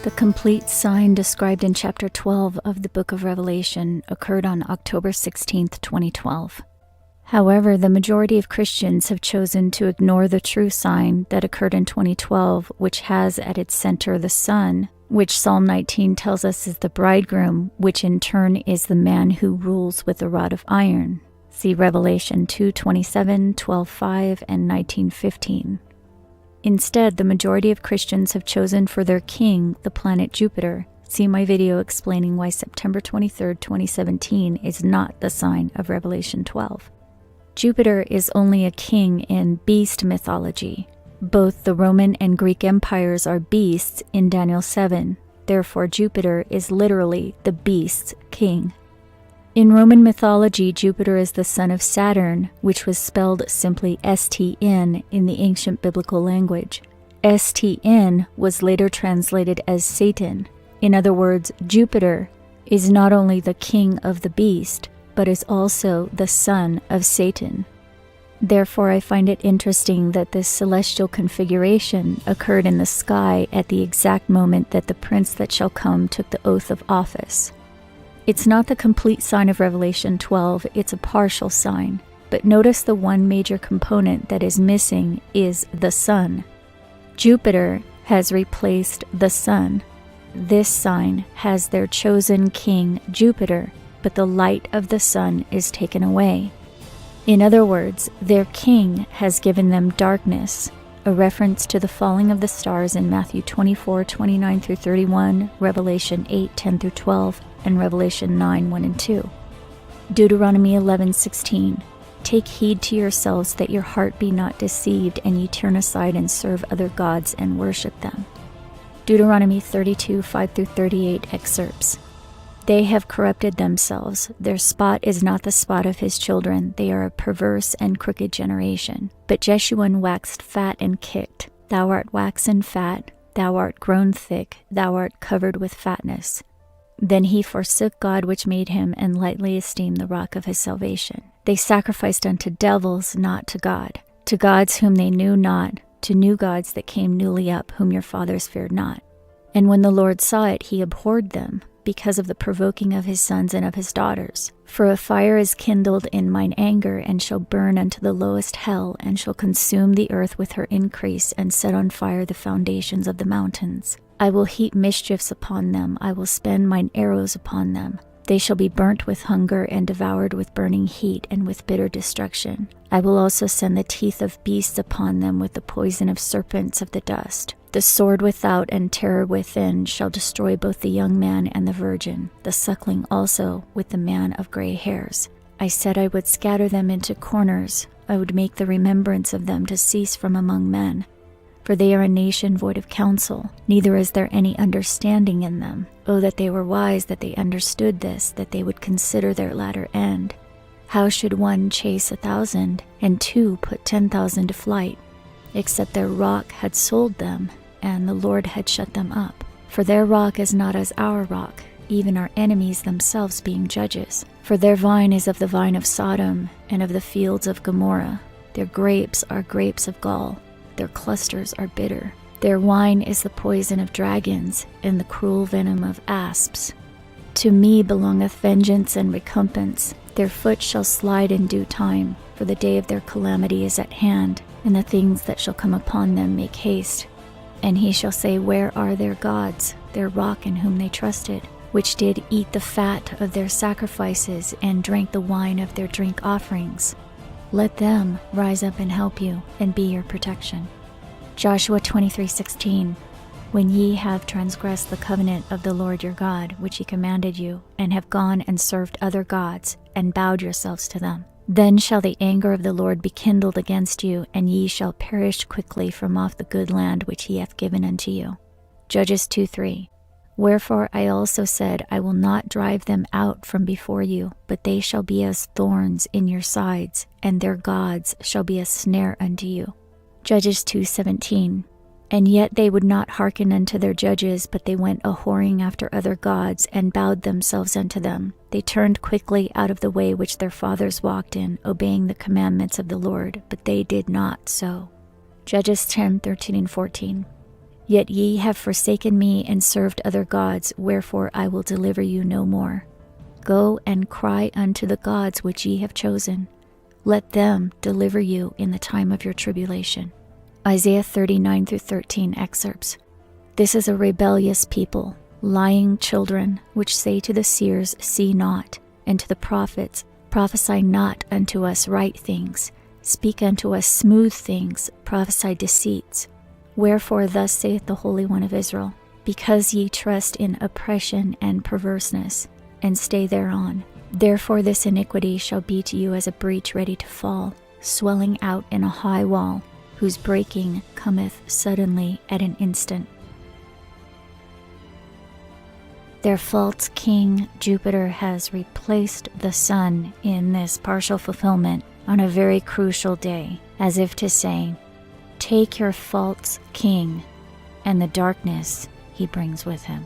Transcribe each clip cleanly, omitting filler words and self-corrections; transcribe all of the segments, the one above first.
The complete sign described in chapter 12 of the book of Revelation occurred on October 16, 2012. However, the majority of Christians have chosen to ignore the true sign that occurred in 2012, which has at its center the sun, which Psalm 19 tells us is the bridegroom, which in turn is the man who rules with a rod of iron. See Revelation 2:27, 12:5, and 19:15. Instead, the majority of Christians have chosen for their king the planet Jupiter. See my video explaining why September 23, 2017 is not the sign of Revelation 12. Jupiter is only a king in beast mythology. Both the Roman and Greek empires are beasts in Daniel 7. Therefore, Jupiter is literally the beast's king. In Roman mythology, Jupiter is the son of Saturn, which was spelled simply Stn in the ancient biblical language. Stn was later translated as Satan. In other words, Jupiter is not only the king of the beast, but is also the son of Satan. Therefore, I find it interesting that this celestial configuration occurred in the sky at the exact moment that the prince that shall come took the oath of office. It's not the complete sign of Revelation 12, it's a partial sign. But notice the one major component that is missing is the sun. Jupiter has replaced the sun. This sign has their chosen king, Jupiter, but the light of the sun is taken away. In other words, their king has given them darkness, a reference to the falling of the stars in Matthew 24:29-31, Revelation 8:10-12, and Revelation 9:1 and 2. Deuteronomy 11:16. Take heed to yourselves that your heart be not deceived, and ye turn aside and serve other gods and worship them. Deuteronomy 32:5-38 excerpts. They have corrupted themselves. Their spot is not the spot of his children. They are a perverse and crooked generation. But Jeshurun waxed fat and kicked. Thou art waxen fat, thou art grown thick, thou art covered with fatness. Then he forsook God which made him, and lightly esteemed the rock of his salvation. They sacrificed unto devils, not to God, to gods whom they knew not, to new gods that came newly up, whom your fathers feared not. And when the Lord saw it, he abhorred them, because of the provoking of his sons and of his daughters. For a fire is kindled in mine anger, and shall burn unto the lowest hell, and shall consume the earth with her increase, and set on fire the foundations of the mountains. I will heap mischiefs upon them, I will spend mine arrows upon them. They shall be burnt with hunger, and devoured with burning heat, and with bitter destruction. I will also send the teeth of beasts upon them, with the poison of serpents of the dust. The sword without and terror within shall destroy both the young man and the virgin, the suckling also with the man of gray hairs. I said I would scatter them into corners, I would make the remembrance of them to cease from among men. For they are a nation void of counsel, neither is there any understanding in them. Oh, that they were wise, that they understood this, that they would consider their latter end. How should one chase 1,000, and two put 10,000 to flight, except their rock had sold them, and the Lord had shut them up? For their rock is not as our rock, even our enemies themselves being judges. For their vine is of the vine of Sodom, and of the fields of Gomorrah. Their grapes are grapes of gall, their clusters are bitter. Their wine is the poison of dragons, and the cruel venom of asps. To me belongeth vengeance and recompense. Their foot shall slide in due time, for the day of their calamity is at hand, and the things that shall come upon them make haste. And he shall say, where are their gods, their rock in whom they trusted, which did eat the fat of their sacrifices, and drank the wine of their drink offerings? Let them rise up and help you, and be your protection. Joshua 23:16. When ye have transgressed the covenant of the Lord your God, which he commanded you, and have gone and served other gods, and bowed yourselves to them, then shall the anger of the Lord be kindled against you, and ye shall perish quickly from off the good land which he hath given unto you. Judges 2:3. Wherefore I also said, I will not drive them out from before you, but they shall be as thorns in your sides, and their gods shall be a snare unto you. Judges 2:17. And yet they would not hearken unto their judges, but they went a-whoring after other gods, and bowed themselves unto them. They turned quickly out of the way which their fathers walked in, obeying the commandments of the Lord, but they did not so. Judges 10:13 and 14. Yet ye have forsaken me and served other gods, wherefore I will deliver you no more. Go and cry unto the gods which ye have chosen. Let them deliver you in the time of your tribulation. Isaiah 39-13 excerpts. This is a rebellious people, lying children, which say to the seers, See not, and to the prophets, Prophesy not unto us right things, speak unto us smooth things, prophesy deceits. Wherefore thus saith the Holy One of Israel, Because ye trust in oppression and perverseness, and stay thereon, therefore this iniquity shall be to you as a breach ready to fall, swelling out in a high wall, whose breaking cometh suddenly at an instant. Their false king, Jupiter, has replaced the sun in this partial fulfillment on a very crucial day, as if to say, Take your false king and the darkness he brings with him.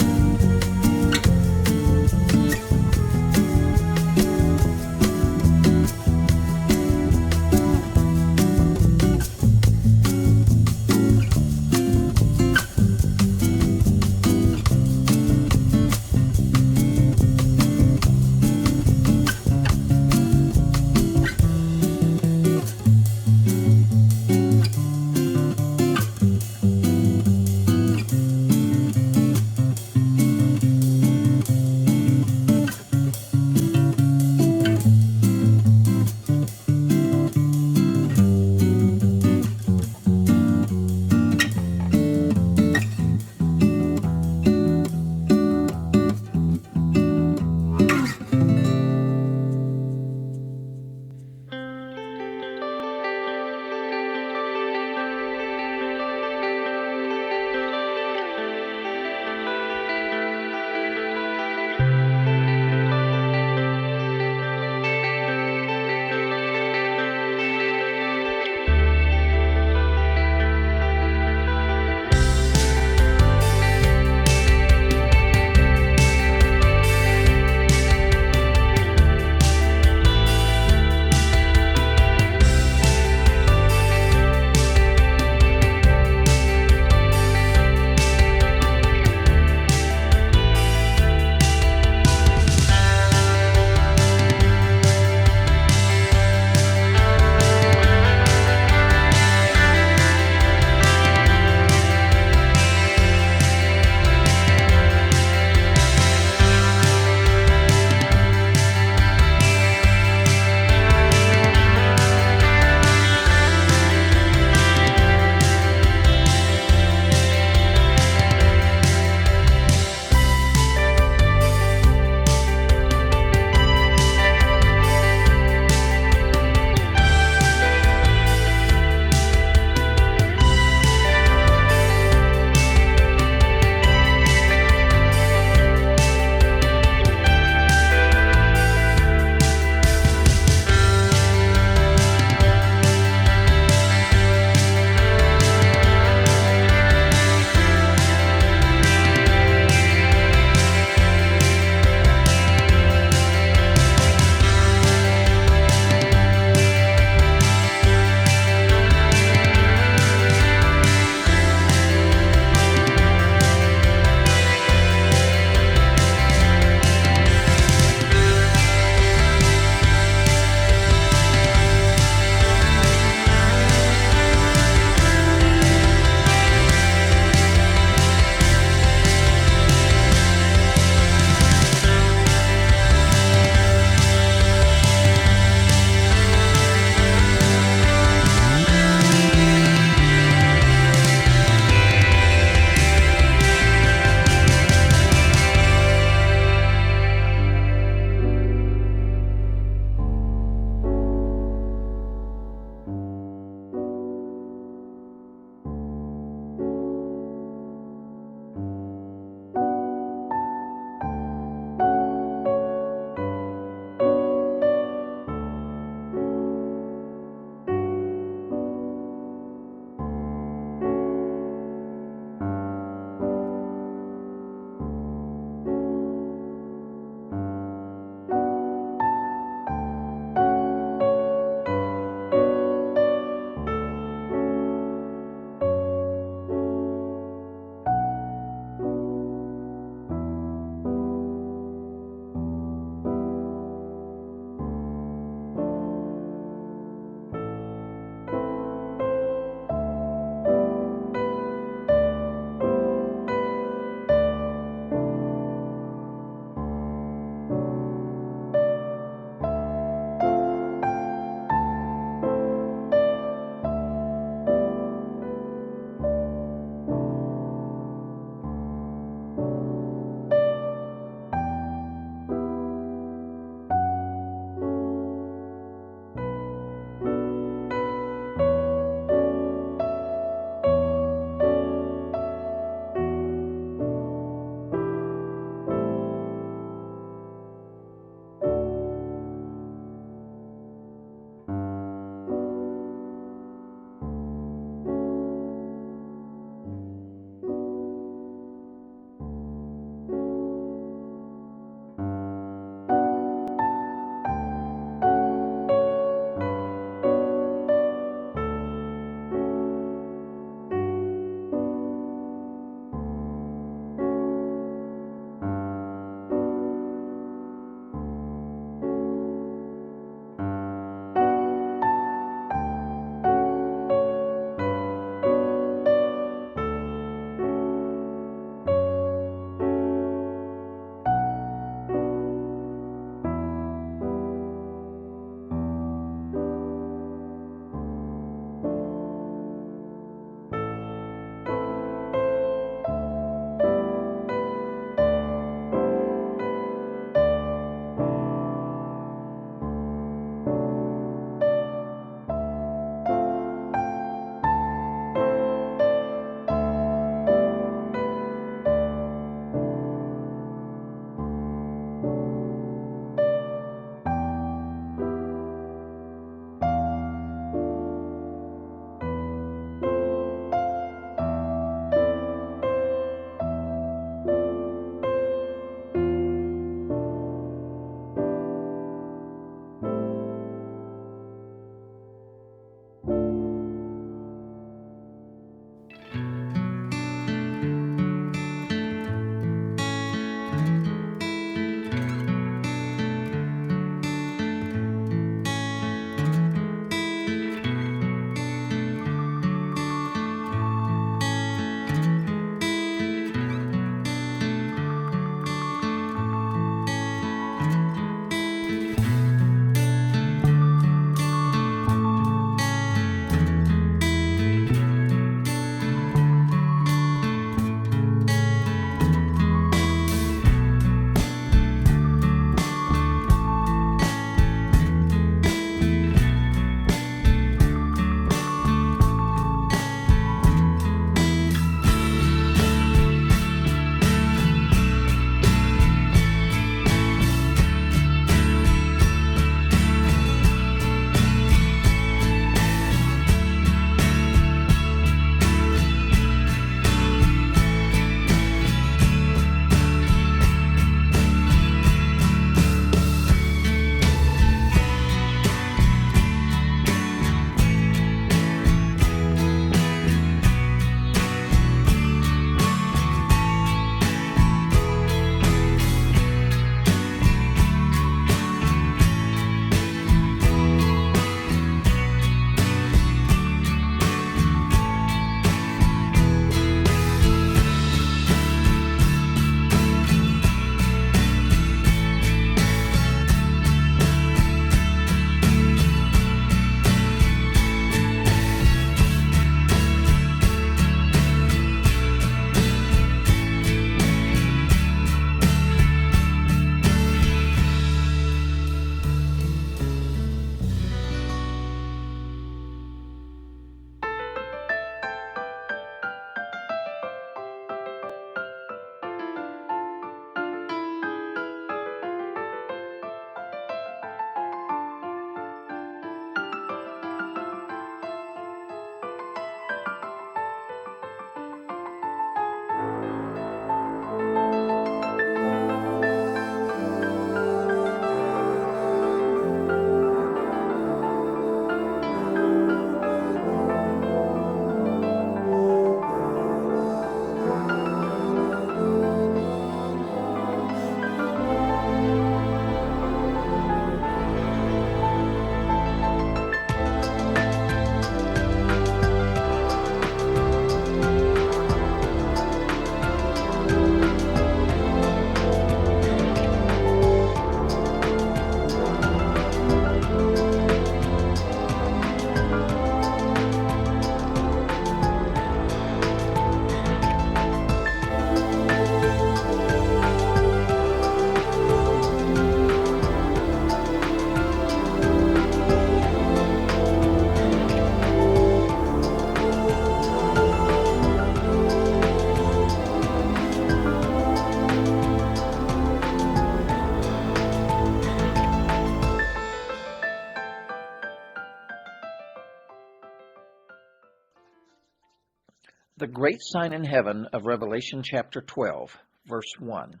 The great sign in heaven of Revelation chapter 12, verse 1.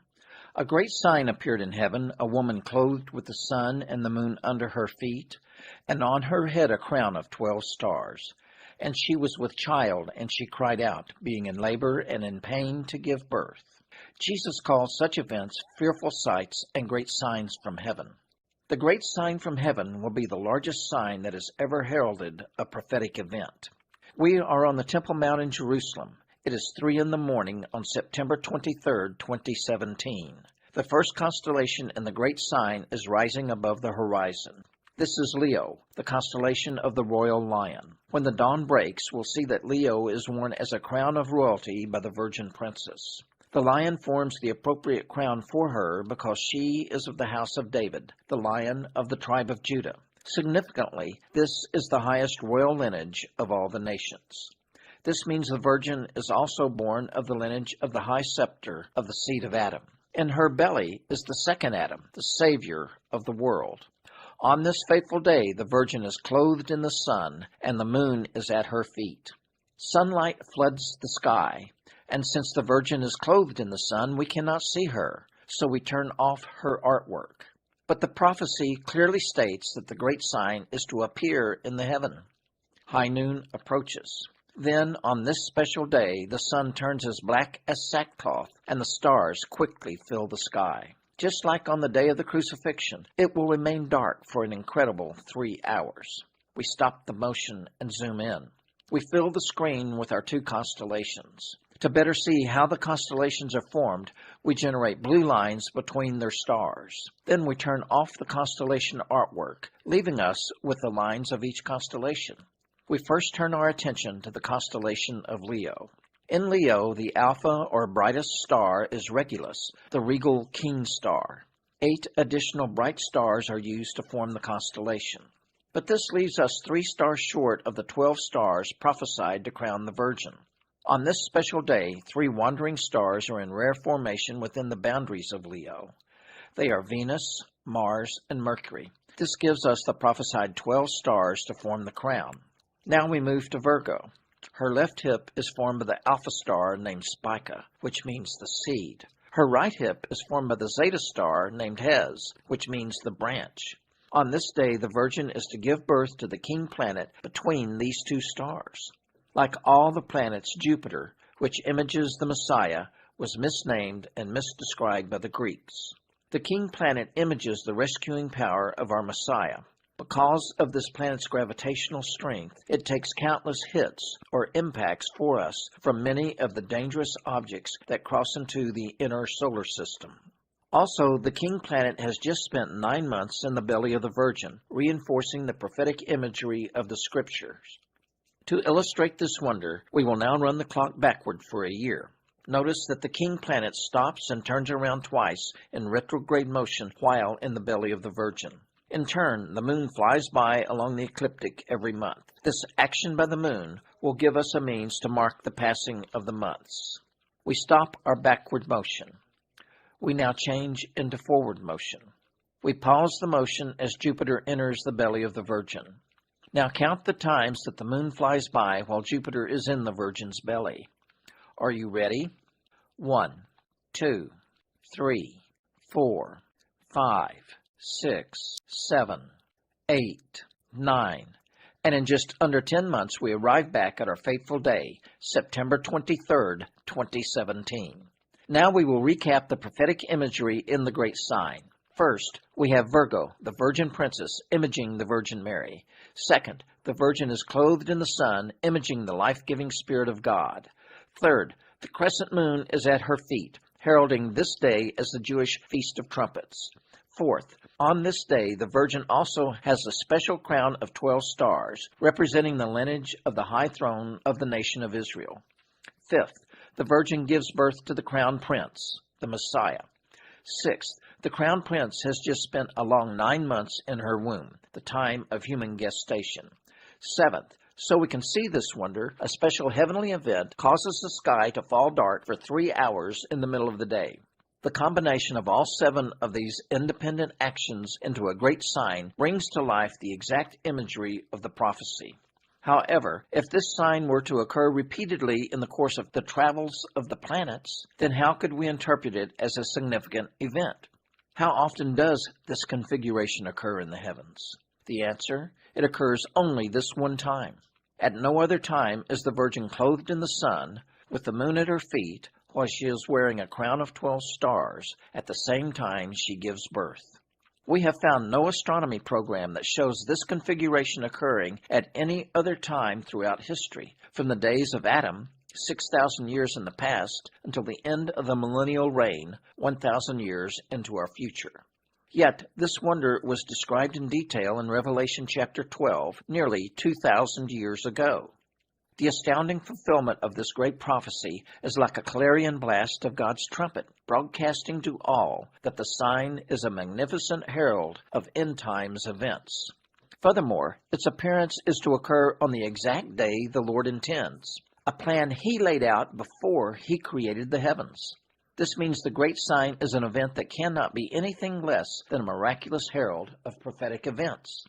A great sign appeared in heaven, a woman clothed with the sun and the moon under her feet, and on her head a crown of 12 stars. And she was with child, and she cried out, being in labor and in pain to give birth. Jesus calls such events fearful sights and great signs from heaven. The great sign from heaven will be the largest sign that has ever heralded a prophetic event. We are on the Temple Mount in Jerusalem. It is 3 in the morning on September 23, 2017. The first constellation in the great sign is rising above the horizon. This is Leo, the constellation of the royal lion. When the dawn breaks, we'll see that Leo is worn as a crown of royalty by the virgin princess. The lion forms the appropriate crown for her because she is of the house of David, the lion of the tribe of Judah. Significantly, this is the highest royal lineage of all the nations. This means the virgin is also born of the lineage of the high scepter of the seed of Adam. In her belly is the second Adam, the Savior of the world. On this fateful day, the virgin is clothed in the sun, and the moon is at her feet. Sunlight floods the sky, and since the virgin is clothed in the sun, we cannot see her, so we turn off her artwork. But the prophecy clearly states that the great sign is to appear in the heaven. High noon approaches. Then, on this special day, the sun turns as black as sackcloth, and the stars quickly fill the sky. Just like on the day of the crucifixion, it will remain dark for an incredible 3 hours. We stop the motion and zoom in. We fill the screen with our 2 constellations. To better see how the constellations are formed, we generate blue lines between their stars. Then we turn off the constellation artwork, leaving us with the lines of each constellation. We first turn our attention to the constellation of Leo. In Leo, the alpha or brightest star is Regulus, the regal king star. 8 additional bright stars are used to form the constellation. But this leaves us 3 stars short of the 12 stars prophesied to crown the virgin. On this special day, 3 wandering stars are in rare formation within the boundaries of Leo. They are Venus, Mars, and Mercury. This gives us the prophesied 12 stars to form the crown. Now we move to Virgo. Her left hip is formed by the alpha star named Spica, which means the seed. Her right hip is formed by the zeta star named Hes, which means the branch. On this day, the virgin is to give birth to the king planet between these 2 stars. Like all the planets, Jupiter, which images the Messiah, was misnamed and misdescribed by the Greeks. The king planet images the rescuing power of our Messiah. Because of this planet's gravitational strength, it takes countless hits or impacts for us from many of the dangerous objects that cross into the inner solar system. Also, the king planet has just spent 9 months in the belly of the Virgin, reinforcing the prophetic imagery of the Scriptures. To illustrate this wonder, we will now run the clock backward for a year. Notice that the king planet stops and turns around twice in retrograde motion while in the belly of the Virgin. In turn, the moon flies by along the ecliptic every month. This action by the moon will give us a means to mark the passing of the months. We stop our backward motion. We now change into forward motion. We pause the motion as Jupiter enters the belly of the Virgin. Now count the times that the moon flies by while Jupiter is in the Virgin's belly. Are you ready? 1, 2, 3, 4, 5, 6, 7, 8, 9. And in just under 10 months, we arrive back at our fateful day, September 23rd, 2017. Now we will recap the prophetic imagery in the great sign. First, we have Virgo, the virgin princess, imaging the Virgin Mary. Second, the virgin is clothed in the sun, imaging the life-giving Spirit of God. Third, the crescent moon is at her feet, heralding this day as the Jewish Feast of Trumpets. Fourth, on this day, the virgin also has a special crown of 12 stars, representing the lineage of the high throne of the nation of Israel. Fifth, the virgin gives birth to the crown prince, the Messiah. Sixth, the crown prince has just spent a long 9 months in her womb, the time of human gestation. Seventh, so we can see this wonder, a special heavenly event causes the sky to fall dark for 3 hours in the middle of the day. The combination of all 7 of these independent actions into a great sign brings to life the exact imagery of the prophecy. However, if this sign were to occur repeatedly in the course of the travels of the planets, then how could we interpret it as a significant event? How often does this configuration occur in the heavens? The answer: it occurs only this one time. At no other time is the Virgin clothed in the sun, with the moon at her feet, while she is wearing a crown of 12 stars at the same time she gives birth. We have found no astronomy program that shows this configuration occurring at any other time throughout history, from the days of Adam, 6,000 years in the past, until the end of the millennial reign, 1,000 years into our future. Yet, this wonder was described in detail in Revelation chapter 12, nearly 2,000 years ago. The astounding fulfillment of this great prophecy is like a clarion blast of God's trumpet, broadcasting to all that the sign is a magnificent herald of end times events. Furthermore, its appearance is to occur on the exact day the Lord intends, a plan He laid out before He created the heavens. This means the great sign is an event that cannot be anything less than a miraculous herald of prophetic events.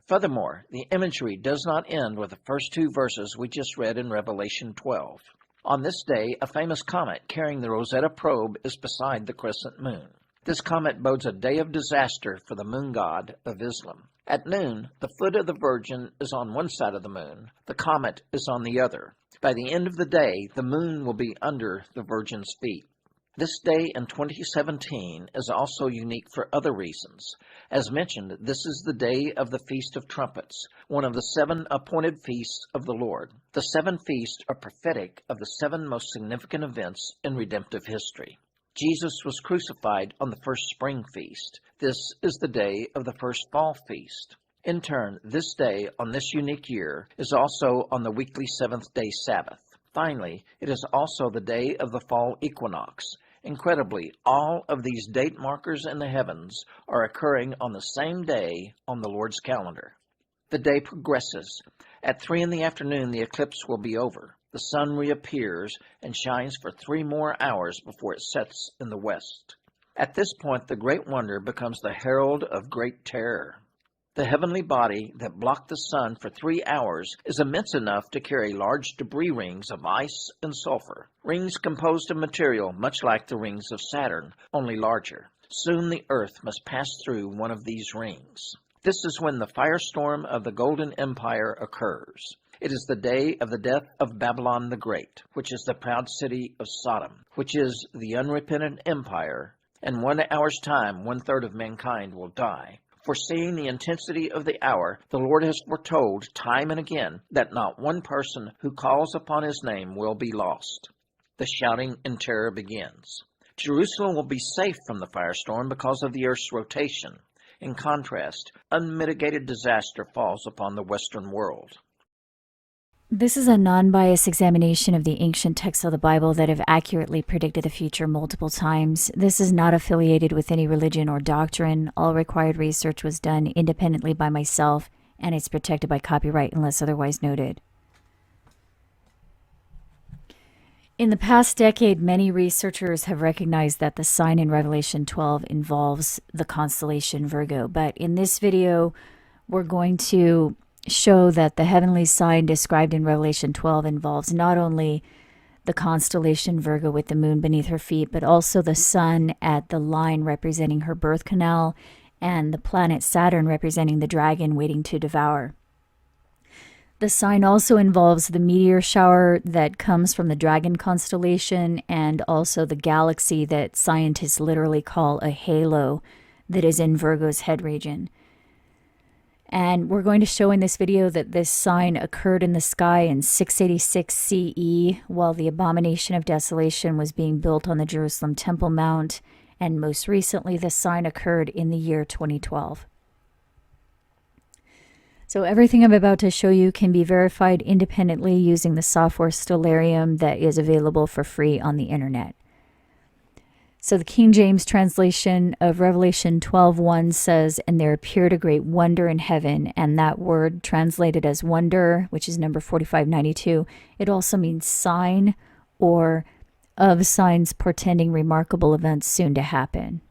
Furthermore, the imagery does not end with the first two verses we just read in Revelation 12. On this day, a famous comet carrying the Rosetta probe is beside the crescent moon. This comet bodes a day of disaster for the moon god of Islam. At noon, the foot of the Virgin is on one side of the moon, the comet is on the other. By the end of the day, the moon will be under the Virgin's feet. This day in 2017 is also unique for other reasons. As mentioned, this is the day of the Feast of Trumpets, one of the 7 appointed feasts of the Lord. The 7 feasts are prophetic of the 7 most significant events in redemptive history. Jesus was crucified on the first spring feast. This is the day of the first fall feast. In turn, this day on this unique year is also on the weekly 7th-day Sabbath. Finally, it is also the day of the fall equinox. Incredibly, all of these date markers in the heavens are occurring on the same day on the Lord's calendar. The day progresses. At 3 in the afternoon, the eclipse will be over. The sun reappears and shines for 3 more hours before it sets in the west. At this point, the great wonder becomes the herald of great terror. The heavenly body that blocked the sun for 3 hours is immense enough to carry large debris rings of ice and sulfur, rings composed of material much like the rings of Saturn, only larger. Soon the earth must pass through one of these rings. This is when the firestorm of the Golden Empire occurs. It is the day of the death of Babylon the Great, which is the proud city of Sodom, which is the unrepentant empire. In 1 hour's time, 1/3 of mankind will die. Foreseeing the intensity of the hour, the Lord has foretold time and again that not one person who calls upon His name will be lost. The shouting and terror begins. Jerusalem will be safe from the firestorm because of the earth's rotation. In contrast, unmitigated disaster falls upon the Western world. This is a non-biased examination of the ancient texts of the Bible that have accurately predicted the future multiple times. This is not affiliated with any religion or doctrine. All required research was done independently by myself, and it's protected by copyright unless otherwise noted. In the past decade, many researchers have recognized that the sign in Revelation 12 involves the constellation Virgo, but in this video, we're going to show that the heavenly sign described in Revelation 12 involves not only the constellation Virgo with the moon beneath her feet, but also the sun at the line representing her birth canal and the planet Saturn representing the dragon waiting to devour. The sign also involves the meteor shower that comes from the dragon constellation and also the galaxy that scientists literally call a halo that is in Virgo's head region. And we're going to show in this video that this sign occurred in the sky in 686 CE while the abomination of desolation was being built on the Jerusalem Temple Mount, and most recently the sign occurred in the year 2012. So everything I'm about to show you can be verified independently using the software Stellarium that is available for free on the internet. So the King James translation of Revelation 12:1 says, "And there appeared a great wonder in heaven," and that word translated as wonder, which is number 4592, it also means sign or of signs portending remarkable events soon to happen.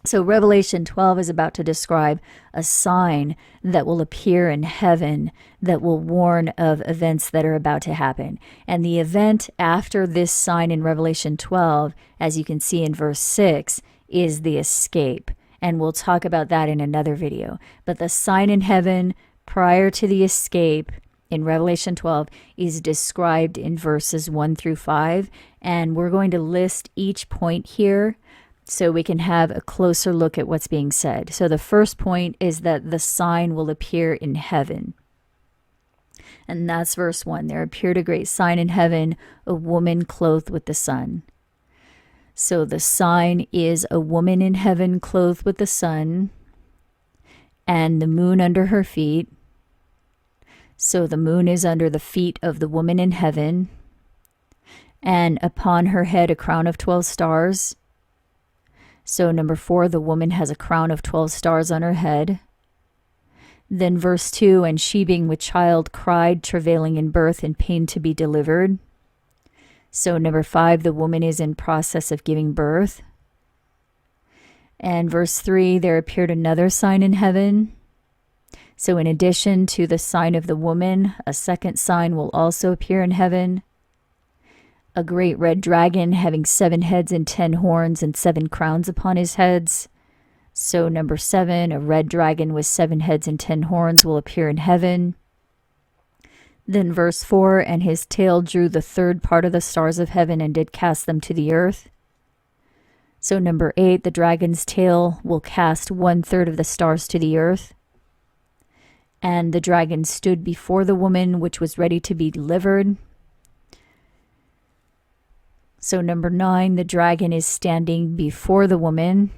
So Revelation 12 is about to describe a sign that will appear in heaven that will warn of events that are about to happen. And the event after this sign in Revelation 12, as you can see in verse 6, is the escape. And we'll talk about that in another video. But the sign in heaven prior to the escape in Revelation 12 is described in verses 1 through 5. And we're going to list each point here so we can have a closer look at what's being said. So the first point is that the sign will appear in heaven. And that's verse 1. There appeared a great sign in heaven, a woman clothed with the sun. So the sign is a woman in heaven clothed with the sun and the moon under her feet. So the moon is under the feet of the woman in heaven, and upon her head a crown of 12 stars. So number 4, the woman has a crown of 12 stars on her head. Then verse 2, and she being with child cried, travailing in birth and pain to be delivered. So number 5, the woman is in process of giving birth. And verse 3, there appeared another sign in heaven. So in addition to the sign of the woman, a second sign will also appear in heaven. A great red dragon having 7 heads and 10 horns and 7 crowns upon his heads. So number 7, a red dragon with 7 heads and 10 horns will appear in heaven. Then verse 4, and his tail drew the third part of the stars of heaven and did cast them to the earth. So number 8, the dragon's tail will cast 1/3 of the stars to the earth. And the dragon stood before the woman which was ready to be delivered. So number 9, the dragon is standing before the woman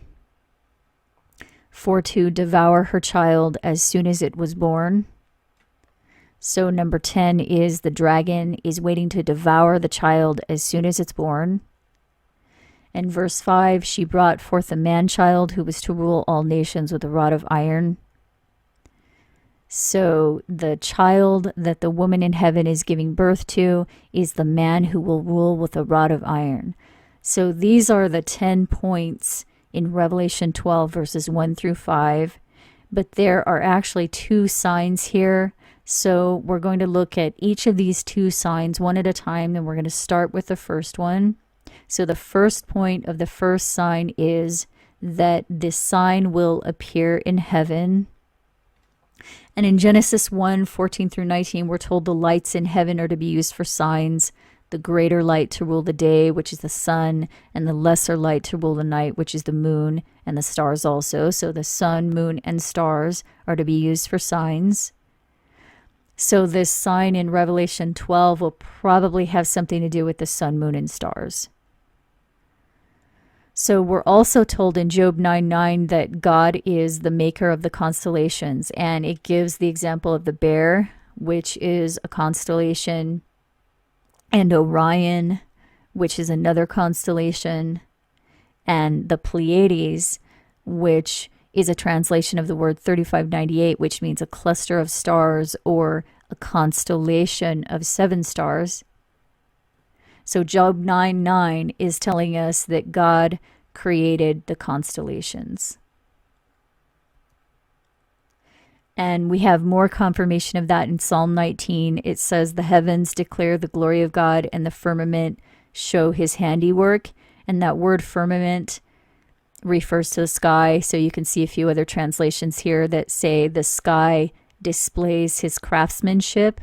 for to devour her child as soon as it was born. So number 10 is the dragon is waiting to devour the child as soon as it's born. And verse 5, she brought forth a man-child who was to rule all nations with a rod of iron. So the child that the woman in heaven is giving birth to is the man who will rule with a rod of iron. So these are the 10 points in Revelation 12 verses 1 through 5. But there are actually 2 signs here. So we're going to look at each of these 2 signs one at a time, and we're going to start with the first one. So the first point of the first sign is that this sign will appear in heaven. And in Genesis 1:14 through 19, we're told the lights in heaven are to be used for signs, the greater light to rule the day, which is the sun, and the lesser light to rule the night, which is the moon, and the stars also. So the sun, moon, and stars are to be used for signs. So this sign in Revelation 12 will probably have something to do with the sun, moon, and stars. So we're also told in Job 9:9 that God is the maker of the constellations, and it gives the example of the bear, which is a constellation, and Orion, which is another constellation, and the Pleiades, which is a translation of the word 3598, which means a cluster of stars or a constellation of 7 stars. So Job 9:9 is telling us that God created the constellations. And we have more confirmation of that in Psalm 19. It says, the heavens declare the glory of God, and the firmament show his handiwork. And that word firmament refers to the sky. So you can see a few other translations here that say the sky displays his craftsmanship.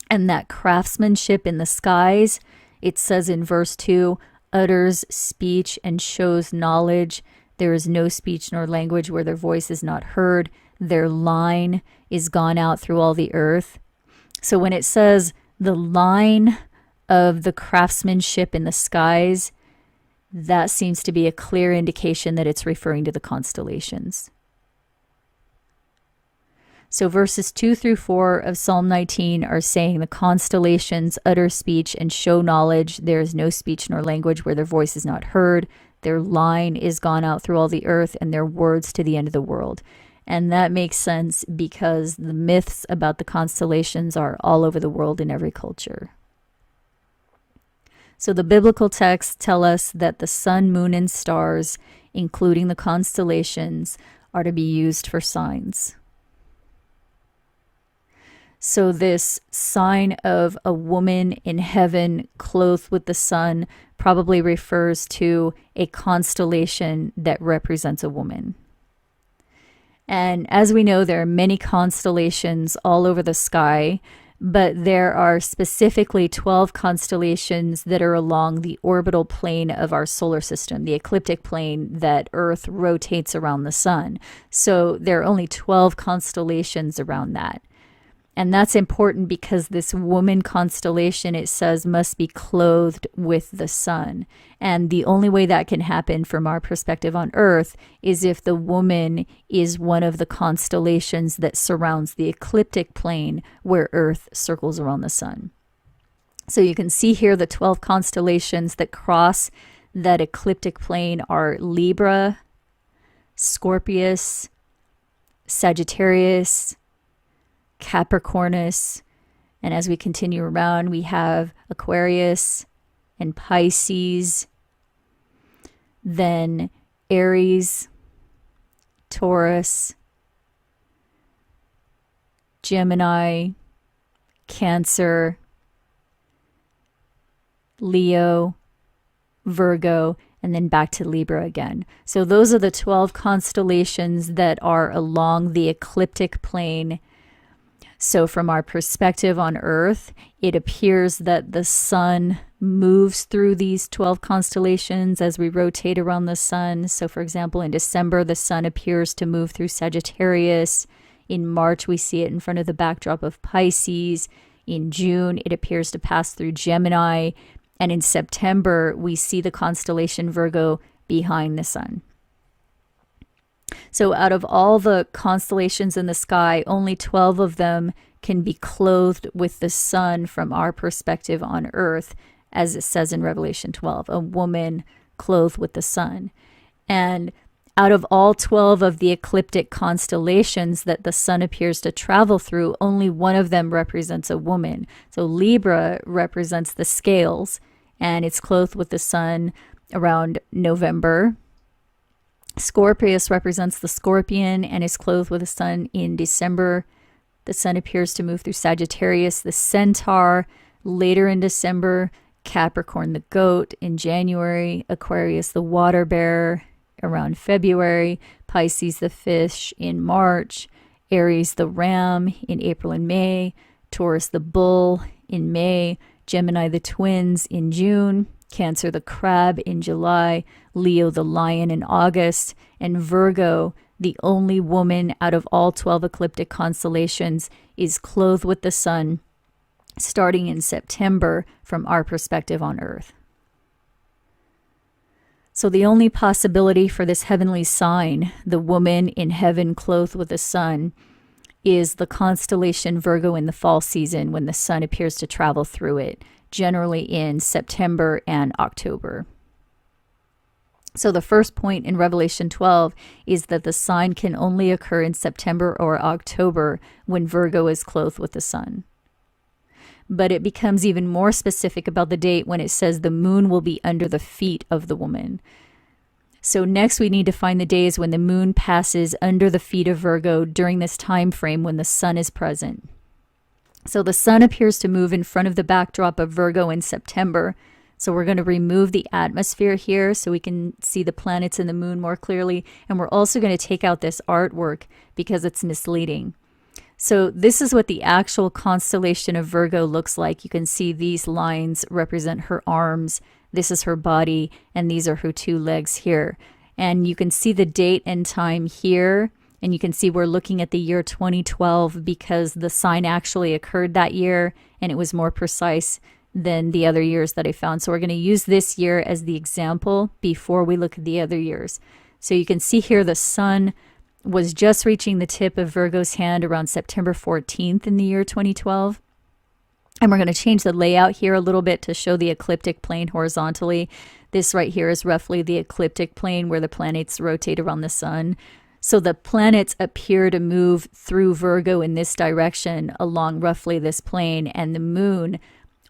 And that craftsmanship in the skies, it says in verse 2, utters speech and shows knowledge. There is no speech nor language where their voice is not heard. Their line is gone out through all the earth. So when it says the line of the craftsmanship in the skies, that seems to be a clear indication that it's referring to the constellations. So verses 2 through 4 of Psalm 19 are saying the constellations utter speech and show knowledge. There is no speech nor language where their voice is not heard. Their line is gone out through all the earth, and their words to the end of the world. And that makes sense because the myths about the constellations are all over the world in every culture. So the biblical texts tell us that the sun, moon, and stars, including the constellations, are to be used for signs. So this sign of a woman in heaven clothed with the sun probably refers to a constellation that represents a woman. And as we know, there are many constellations all over the sky, but there are specifically 12 constellations that are along the orbital plane of our solar system, the ecliptic plane that Earth rotates around the sun. So there are only 12 constellations around that. And that's important because this woman constellation, it says, must be clothed with the sun. And the only way that can happen from our perspective on Earth is if the woman is one of the constellations that surrounds the ecliptic plane where Earth circles around the sun. So you can see here the 12 constellations that cross that ecliptic plane are Libra, Scorpius, Sagittarius, Capricornus, and as we continue around, we have Aquarius and Pisces, then Aries, Taurus, Gemini, Cancer, Leo, Virgo, and then back to Libra again. So those are the 12 constellations that are along the ecliptic plane. So from our perspective on Earth, it appears that the sun moves through these 12 constellations as we rotate around the sun. So for example, in December, the sun appears to move through Sagittarius. In March, we see it in front of the backdrop of Pisces. In June, it appears to pass through Gemini. And in September, we see the constellation Virgo behind the sun. So out of all the constellations in the sky, only 12 of them can be clothed with the sun from our perspective on Earth, as it says in Revelation 12, a woman clothed with the sun. And out of all 12 of the ecliptic constellations that the sun appears to travel through, only one of them represents a woman. So Libra represents the scales, and it's clothed with the sun around November. Scorpius represents the scorpion and is clothed with the sun in December. The sun appears to move through Sagittarius, the centaur, later in December. Capricorn, the goat, in January. Aquarius, the water bearer, around February. Pisces, the fish, in March. Aries, the ram, in April and May. Taurus, the bull, in May. Gemini, the twins, in June. Cancer, the crab, in July. Leo, the lion, in August. And Virgo, the only woman out of all 12 ecliptic constellations, is clothed with the sun starting in September from our perspective on Earth. So the only possibility for this heavenly sign, the woman in heaven clothed with the sun, is the constellation Virgo in the fall season when the sun appears to travel through it, generally in September and October. So the first point in Revelation 12 is that the sign can only occur in September or October when Virgo is clothed with the sun. But it becomes even more specific about the date when it says the moon will be under the feet of the woman. So next we need to find the days when the moon passes under the feet of Virgo during this time frame when the sun is present. So the sun appears to move in front of the backdrop of Virgo in September. So we're going to remove the atmosphere here so we can see the planets and the moon more clearly. And we're also going to take out this artwork because it's misleading. So this is what the actual constellation of Virgo looks like. You can see these lines represent her arms. This is her body, and these are her two legs here. And you can see the date and time here. And you can see we're looking at the year 2012 because the sign actually occurred that year and it was more precise than the other years that I found. So we're going to use this year as the example before we look at the other years. So you can see here the sun was just reaching the tip of Virgo's hand around September 14th in the year 2012. And we're going to change the layout here a little bit to show the ecliptic plane horizontally. This right here is roughly the ecliptic plane where the planets rotate around the sun. So the planets appear to move through Virgo in this direction along roughly this plane, and the moon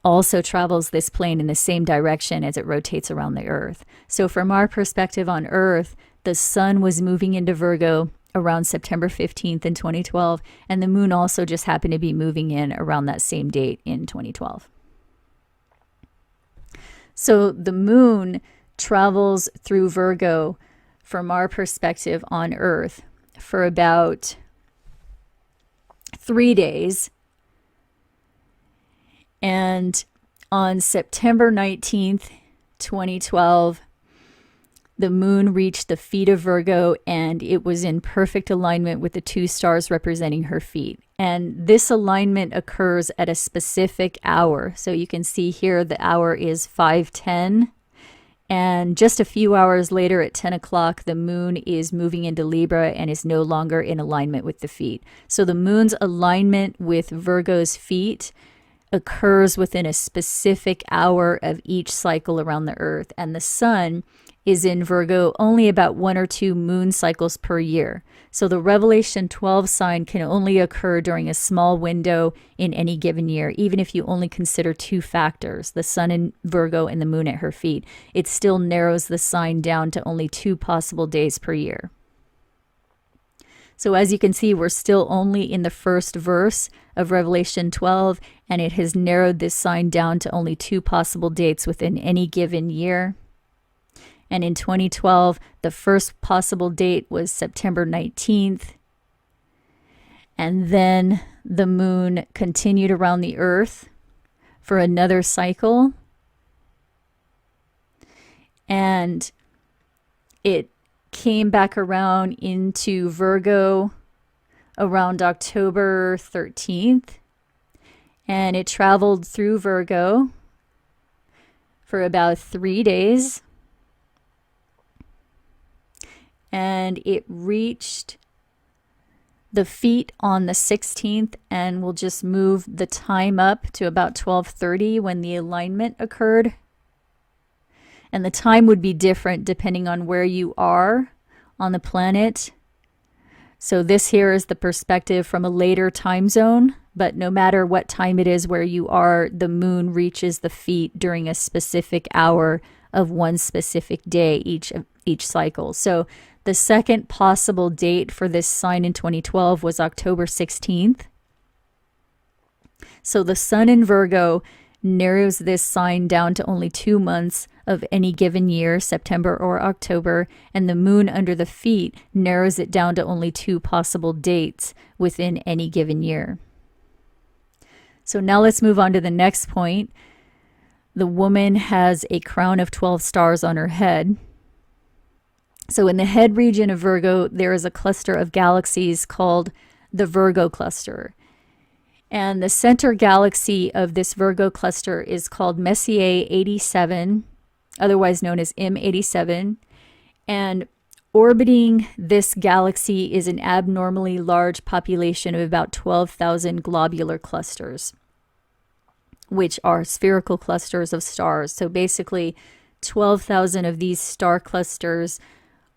also travels this plane in the same direction as it rotates around the Earth. So from our perspective on Earth, the sun was moving into Virgo around September 15th in 2012, and the moon also just happened to be moving in around that same date in 2012. So the moon travels through Virgo from our perspective on Earth for about 3 days. And on September 19th, 2012, the moon reached the feet of Virgo, and it was in perfect alignment with the 2 stars representing her feet. And this alignment occurs at a specific hour. So you can see here the hour is 5:10. And just a few hours later at 10 o'clock, the moon is moving into Libra and is no longer in alignment with the feet. So the moon's alignment with Virgo's feet occurs within a specific hour of each cycle around the Earth. And the sun is in Virgo only about 1 or 2 moon cycles per year. So the Revelation 12 sign can only occur during a small window in any given year, even if you only consider 2 factors, the sun in Virgo and the moon at her feet. It still narrows the sign down to only 2 possible days per year. So as you can see, we're still only in the first verse of Revelation 12, and it has narrowed this sign down to only 2 possible dates within any given year. And in 2012, the first possible date was September 19th. And then the moon continued around the Earth for another cycle. And it came back around into Virgo around October 13th. And it traveled through Virgo for about 3 days. And it reached the feet on the 16th, and we'll just move the time up to about 12:30 when the alignment occurred. And the time would be different depending on where you are on the planet. So this here is the perspective from a later time zone, but no matter what time it is where you are, the moon reaches the feet during a specific hour of one specific day each cycle. So the second possible date for this sign in 2012 was October 16th. So the sun in Virgo narrows this sign down to only 2 months of any given year, September or October, and the moon under the feet narrows it down to only 2 possible dates within any given year. So now let's move on to the next point. The woman has a crown of 12 stars on her head. So in the head region of Virgo, there is a cluster of galaxies called the Virgo cluster. And the center galaxy of this Virgo cluster is called Messier 87, otherwise known as M87. And orbiting this galaxy is an abnormally large population of about 12,000 globular clusters, which are spherical clusters of stars. So basically, 12,000 of these star clusters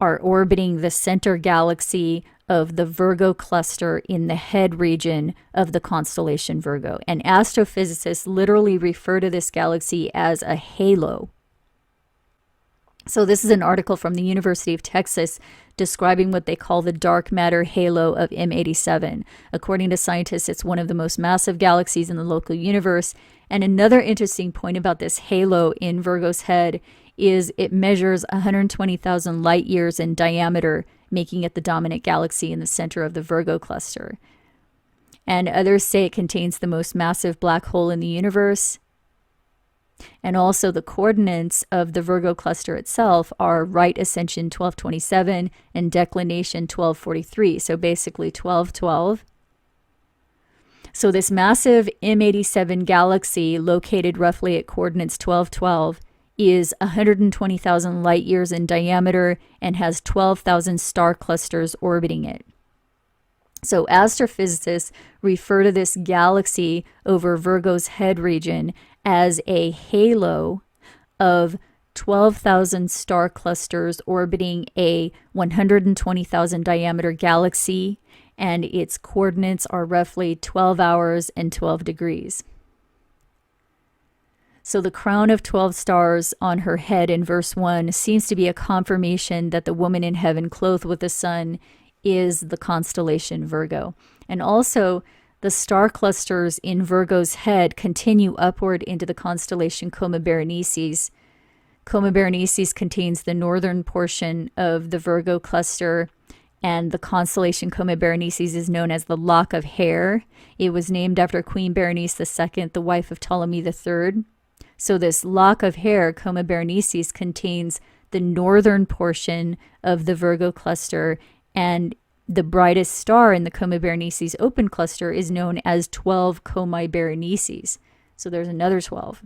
are orbiting the center galaxy of the Virgo cluster in the head region of the constellation Virgo. And astrophysicists literally refer to this galaxy as a halo. So this is an article from the University of Texas describing what they call the dark matter halo of M87. According to scientists, it's one of the most massive galaxies in the local universe. And another interesting point about this halo in Virgo's head is it measures 120,000 light years in diameter, making it the dominant galaxy in the center of the Virgo cluster. And others say it contains the most massive black hole in the universe. And also the coordinates of the Virgo cluster itself are right ascension 1227 and declination 1243. So basically 1212. So this massive M87 galaxy located roughly at coordinates 1212 is 120,000 light years in diameter and has 12,000 star clusters orbiting it. So astrophysicists refer to this galaxy over Virgo's head region as a halo of 12,000 star clusters orbiting a 120,000 diameter galaxy, and its coordinates are roughly 12 hours and 12 degrees. So the crown of 12 stars on her head in verse 1 seems to be a confirmation that the woman in heaven clothed with the sun is the constellation Virgo. And also, the star clusters in Virgo's head continue upward into the constellation Coma Berenices. Coma Berenices contains the northern portion of the Virgo cluster, and the constellation Coma Berenices is known as the lock of hair. It was named after Queen Berenice II, the wife of Ptolemy III. So this lock of hair, Coma Berenices, contains the northern portion of the Virgo cluster, and the brightest star in the Coma Berenices open cluster is known as 12 Comae Berenices. So there's another 12.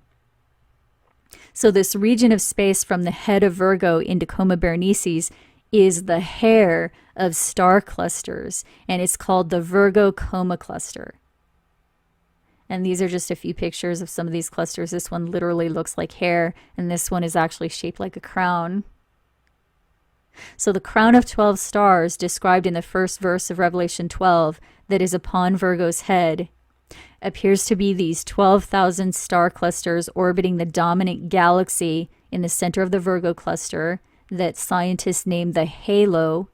So this region of space from the head of Virgo into Coma Berenices is the hair of star clusters, and it's called the Virgo Coma cluster. And these are just a few pictures of some of these clusters. This one literally looks like hair, and this one is actually shaped like a crown. So the crown of 12 stars described in the first verse of Revelation 12 that is upon Virgo's head appears to be these 12,000 star clusters orbiting the dominant galaxy in the center of the Virgo cluster that scientists name the halo,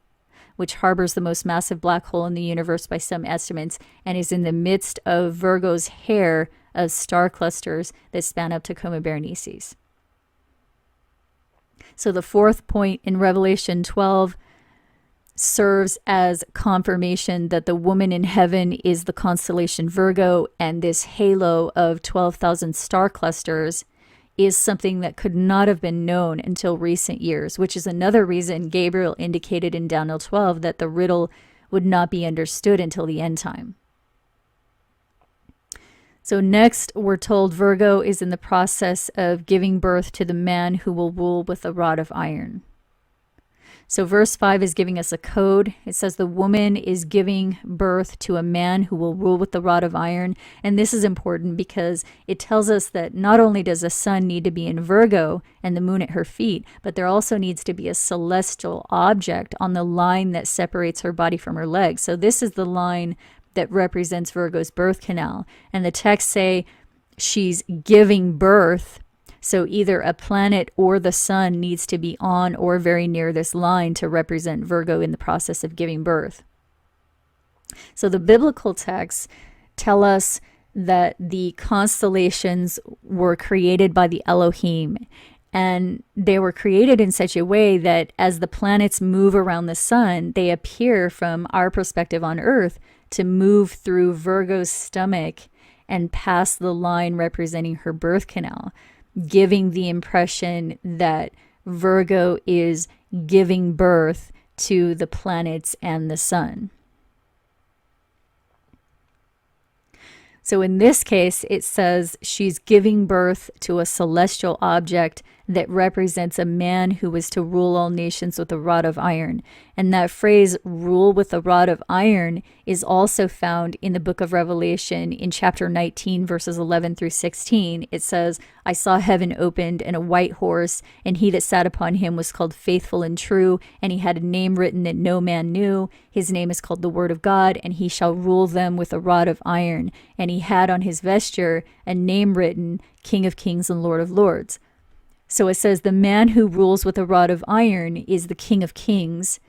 which harbors the most massive black hole in the universe by some estimates, and is in the midst of Virgo's hair of star clusters that span up to Coma Berenices. So the fourth point in Revelation 12 serves as confirmation that the woman in heaven is the constellation Virgo, and this halo of 12,000 star clusters is something that could not have been known until recent years, which is another reason Gabriel indicated in Daniel 12 that the riddle would not be understood until the end time. So next, we're told Virgo is in the process of giving birth to the man who will rule with a rod of iron. So verse 5 is giving us a code. It says the woman is giving birth to a man who will rule with the rod of iron. And this is important because it tells us that not only does the sun need to be in Virgo and the moon at her feet, but there also needs to be a celestial object on the line that separates her body from her legs. So this is the line that represents Virgo's birth canal. And the texts say she's giving birth. So either a planet or the sun needs to be on or very near this line to represent Virgo in the process of giving birth. So the biblical texts tell us that the constellations were created by the Elohim, and they were created in such a way that as the planets move around the sun, they appear from our perspective on Earth to move through Virgo's stomach and pass the line representing her birth canal, giving the impression that Virgo is giving birth to the planets and the sun. So in this case, it says she's giving birth to a celestial object that represents a man who is to rule all nations with a rod of iron. And that phrase, rule with a rod of iron, is also found in the book of Revelation in chapter 19, verses 11 through 16. It says, I saw heaven opened and a white horse, and he that sat upon him was called Faithful and True, and he had a name written that no man knew. His name is called the Word of God, and he shall rule them with a rod of iron. And he had on his vesture a name written, King of Kings and Lord of Lords. So it says the man who rules with a rod of iron is the King of Kings.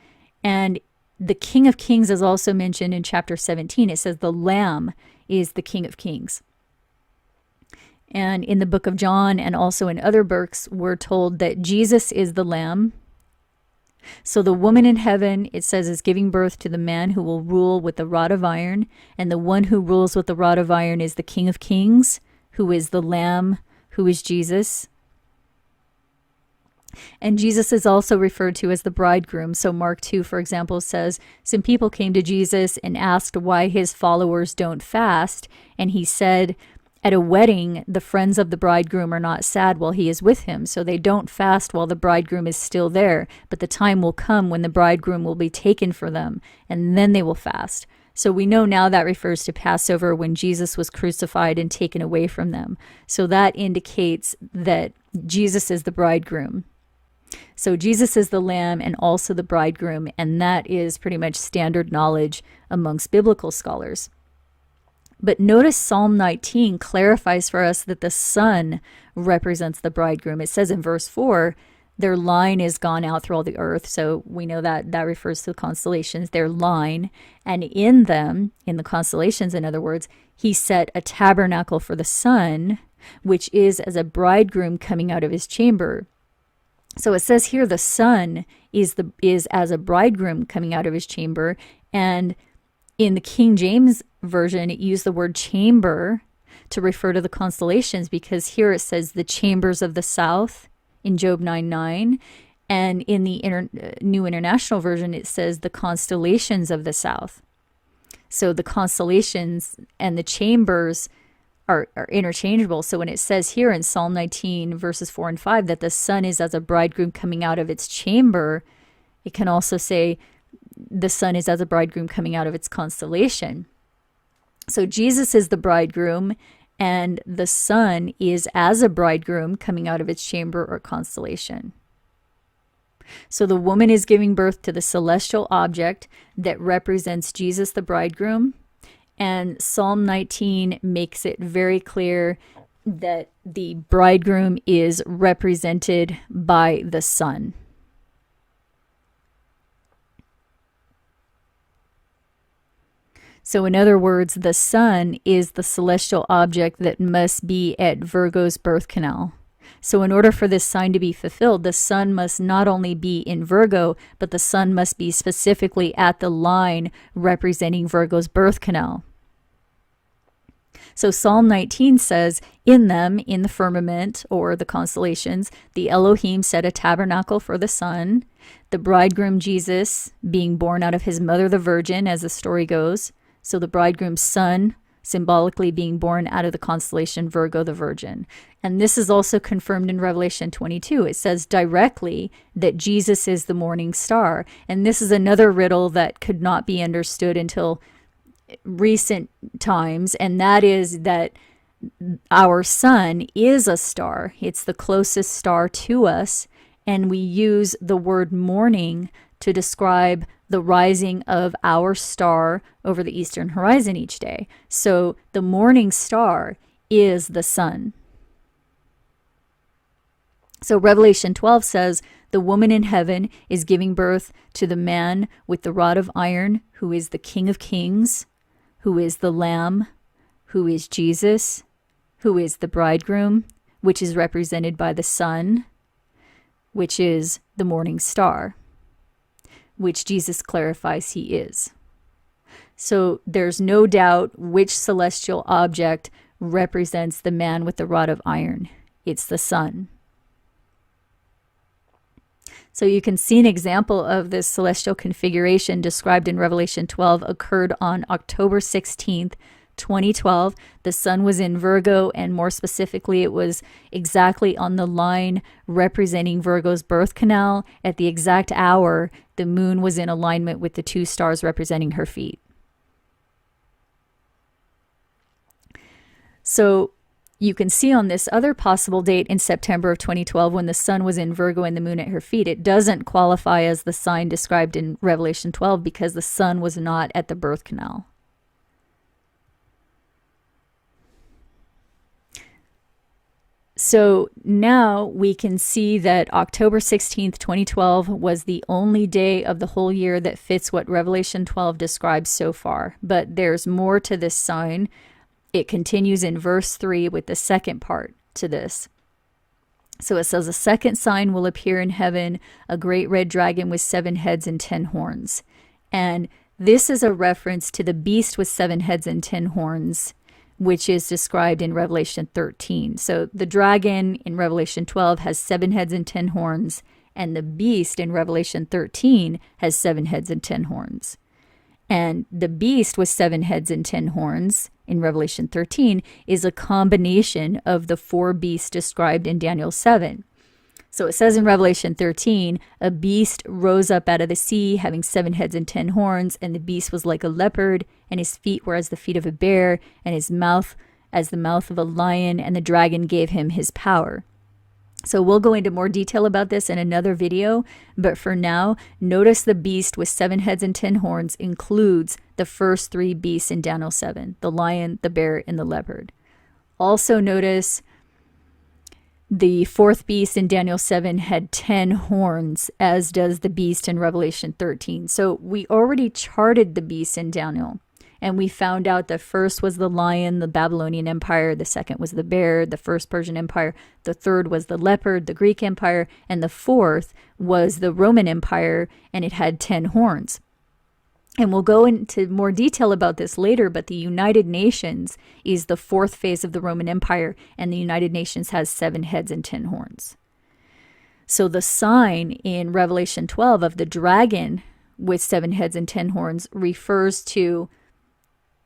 And the King of Kings is also mentioned in chapter 17. It says the Lamb is the King of Kings. And in the book of John and also in other books, we're told that Jesus is the Lamb. So the woman in heaven, it says, is giving birth to the man who will rule with the rod of iron. And the one who rules with the rod of iron is the King of Kings, who is the Lamb, who is Jesus. And Jesus is also referred to as the bridegroom. So Mark 2, for example, says, some people came to Jesus and asked why his followers don't fast. And he said, at a wedding, the friends of the bridegroom are not sad while he is with him. So they don't fast while the bridegroom is still there. But the time will come when the bridegroom will be taken for them, and then they will fast. So we know now that refers to Passover, when Jesus was crucified and taken away from them. So that indicates that Jesus is the bridegroom. So Jesus is the Lamb and also the bridegroom, and that is pretty much standard knowledge amongst biblical scholars. But notice Psalm 19 clarifies for us that the sun represents the bridegroom. It says in verse 4, their line is gone out through all the earth. So we know that that refers to the constellations, their line. And in them, in the constellations, in other words, he set a tabernacle for the sun, which is as a bridegroom coming out of his chamber. So it says here the sun is as a bridegroom coming out of his chamber. And in the King James Version, it used the word chamber to refer to the constellations, because here it says the chambers of the south in Job 9:9, and in the New International Version it says the constellations of the south. So the constellations and the chambers are interchangeable. So when it says here in Psalm 19 verses 4 and 5 that the sun is as a bridegroom coming out of its chamber, it can also say the sun is as a bridegroom coming out of its constellation. So Jesus is the bridegroom, and the sun is as a bridegroom coming out of its chamber or constellation. So the woman is giving birth to the celestial object that represents Jesus the bridegroom. And Psalm 19 makes it very clear that the bridegroom is represented by the sun. So in other words, the sun is the celestial object that must be at Virgo's birth canal. So in order for this sign to be fulfilled, the sun must not only be in Virgo, but the sun must be specifically at the line representing Virgo's birth canal. So Psalm 19 says, in them, in the firmament, or the constellations, the Elohim set a tabernacle for the sun, the bridegroom Jesus being born out of his mother the Virgin, as the story goes. So the bridegroom's son symbolically being born out of the constellation Virgo the Virgin. And this is also confirmed in Revelation 22. It says directly that Jesus is the morning star. And this is another riddle that could not be understood until recent times, and that is that our sun is a star. It's the closest star to us, and we use the word morning to describe the rising of our star over the eastern horizon each day. So the morning star is the sun. So Revelation 12 says, the woman in heaven is giving birth to the man with the rod of iron, who is the King of Kings, who is the Lamb, who is Jesus, who is the bridegroom, which is represented by the sun, which is the morning star, which Jesus clarifies he is. So there's no doubt which celestial object represents the man with the rod of iron. It's the sun. So you can see an example of this celestial configuration described in Revelation 12 occurred on October 16th, 2012. The sun was in Virgo, and more specifically, it was exactly on the line representing Virgo's birth canal. At the exact hour, the moon was in alignment with the two stars representing her feet. So you can see on this other possible date in September of 2012 when the sun was in Virgo and the moon at her feet, it doesn't qualify as the sign described in Revelation 12 because the sun was not at the birth canal. So now we can see that October 16th, 2012 was the only day of the whole year that fits what Revelation 12 describes so far. But there's more to this sign. It continues in verse 3 with the second part to this. So it says, a second sign will appear in heaven, a great red dragon with 7 heads and 10 horns. And this is a reference to the beast with 7 heads and 10 horns, which is described in Revelation 13. So the dragon in Revelation 12 has 7 heads and 10 horns, and the beast in Revelation 13 has 7 heads and 10 horns. And the beast with 7 heads and 10 horns in Revelation 13 is a combination of the 4 beasts described in Daniel 7. So it says in Revelation 13, a beast rose up out of the sea, having 7 heads and 10 horns, and the beast was like a leopard, and his feet were as the feet of a bear, and his mouth as the mouth of a lion, and the dragon gave him his power. So we'll go into more detail about this in another video, but for now, notice the beast with 7 heads and 10 horns includes the first 3 beasts in Daniel 7, the lion, the bear, and the leopard. Also notice the 4th beast in Daniel 7 had 10 horns, as does the beast in Revelation 13. So we already charted the beasts in Daniel. And we found out the first was the lion, the Babylonian Empire. The second was the bear, the first Persian Empire. The third was the leopard, the Greek Empire. And the fourth was the Roman Empire, and it had 10 horns. And we'll go into more detail about this later, but the United Nations is the 4th phase of the Roman Empire, and the United Nations has 7 heads and 10 horns. So the sign in Revelation 12 of the dragon with 7 heads and 10 horns refers to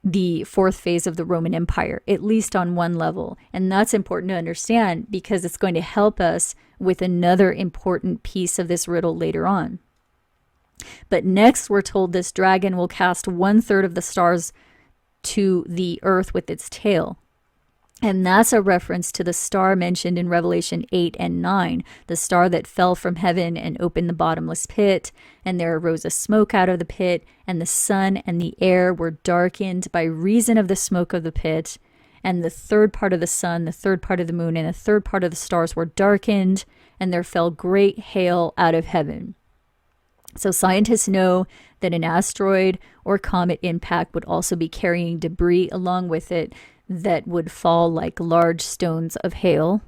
the 4th phase of the Roman Empire, at least on one level. And that's important to understand because it's going to help us with another important piece of this riddle later on. But next, we're told this dragon will cast 1/3 of the stars to the earth with its tail. And that's a reference to the star mentioned in Revelation 8 and 9, the star that fell from heaven and opened the bottomless pit, and there arose a smoke out of the pit, and the sun and the air were darkened by reason of the smoke of the pit, and the 3rd part of the sun, the 3rd part of the moon, and the 3rd part of the stars were darkened, and there fell great hail out of heaven. So scientists know that an asteroid or comet impact would also be carrying debris along with it that would fall like large stones of hail.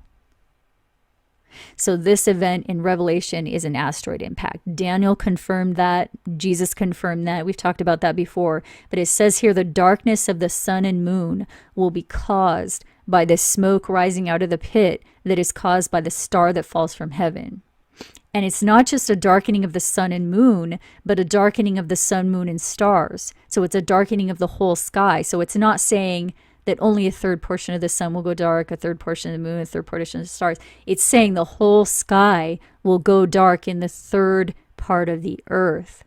So this event in Revelation is an asteroid impact. Daniel confirmed that. Jesus confirmed that. We've talked about that before. But it says here the darkness of the sun and moon will be caused by the smoke rising out of the pit that is caused by the star that falls from heaven. And it's not just a darkening of the sun and moon, but a darkening of the sun, moon, and stars. So it's a darkening of the whole sky. So it's not saying that only a 3rd portion of the sun will go dark, a 3rd portion of the moon, a 3rd portion of the stars. It's saying the whole sky will go dark in the 3rd part of the earth.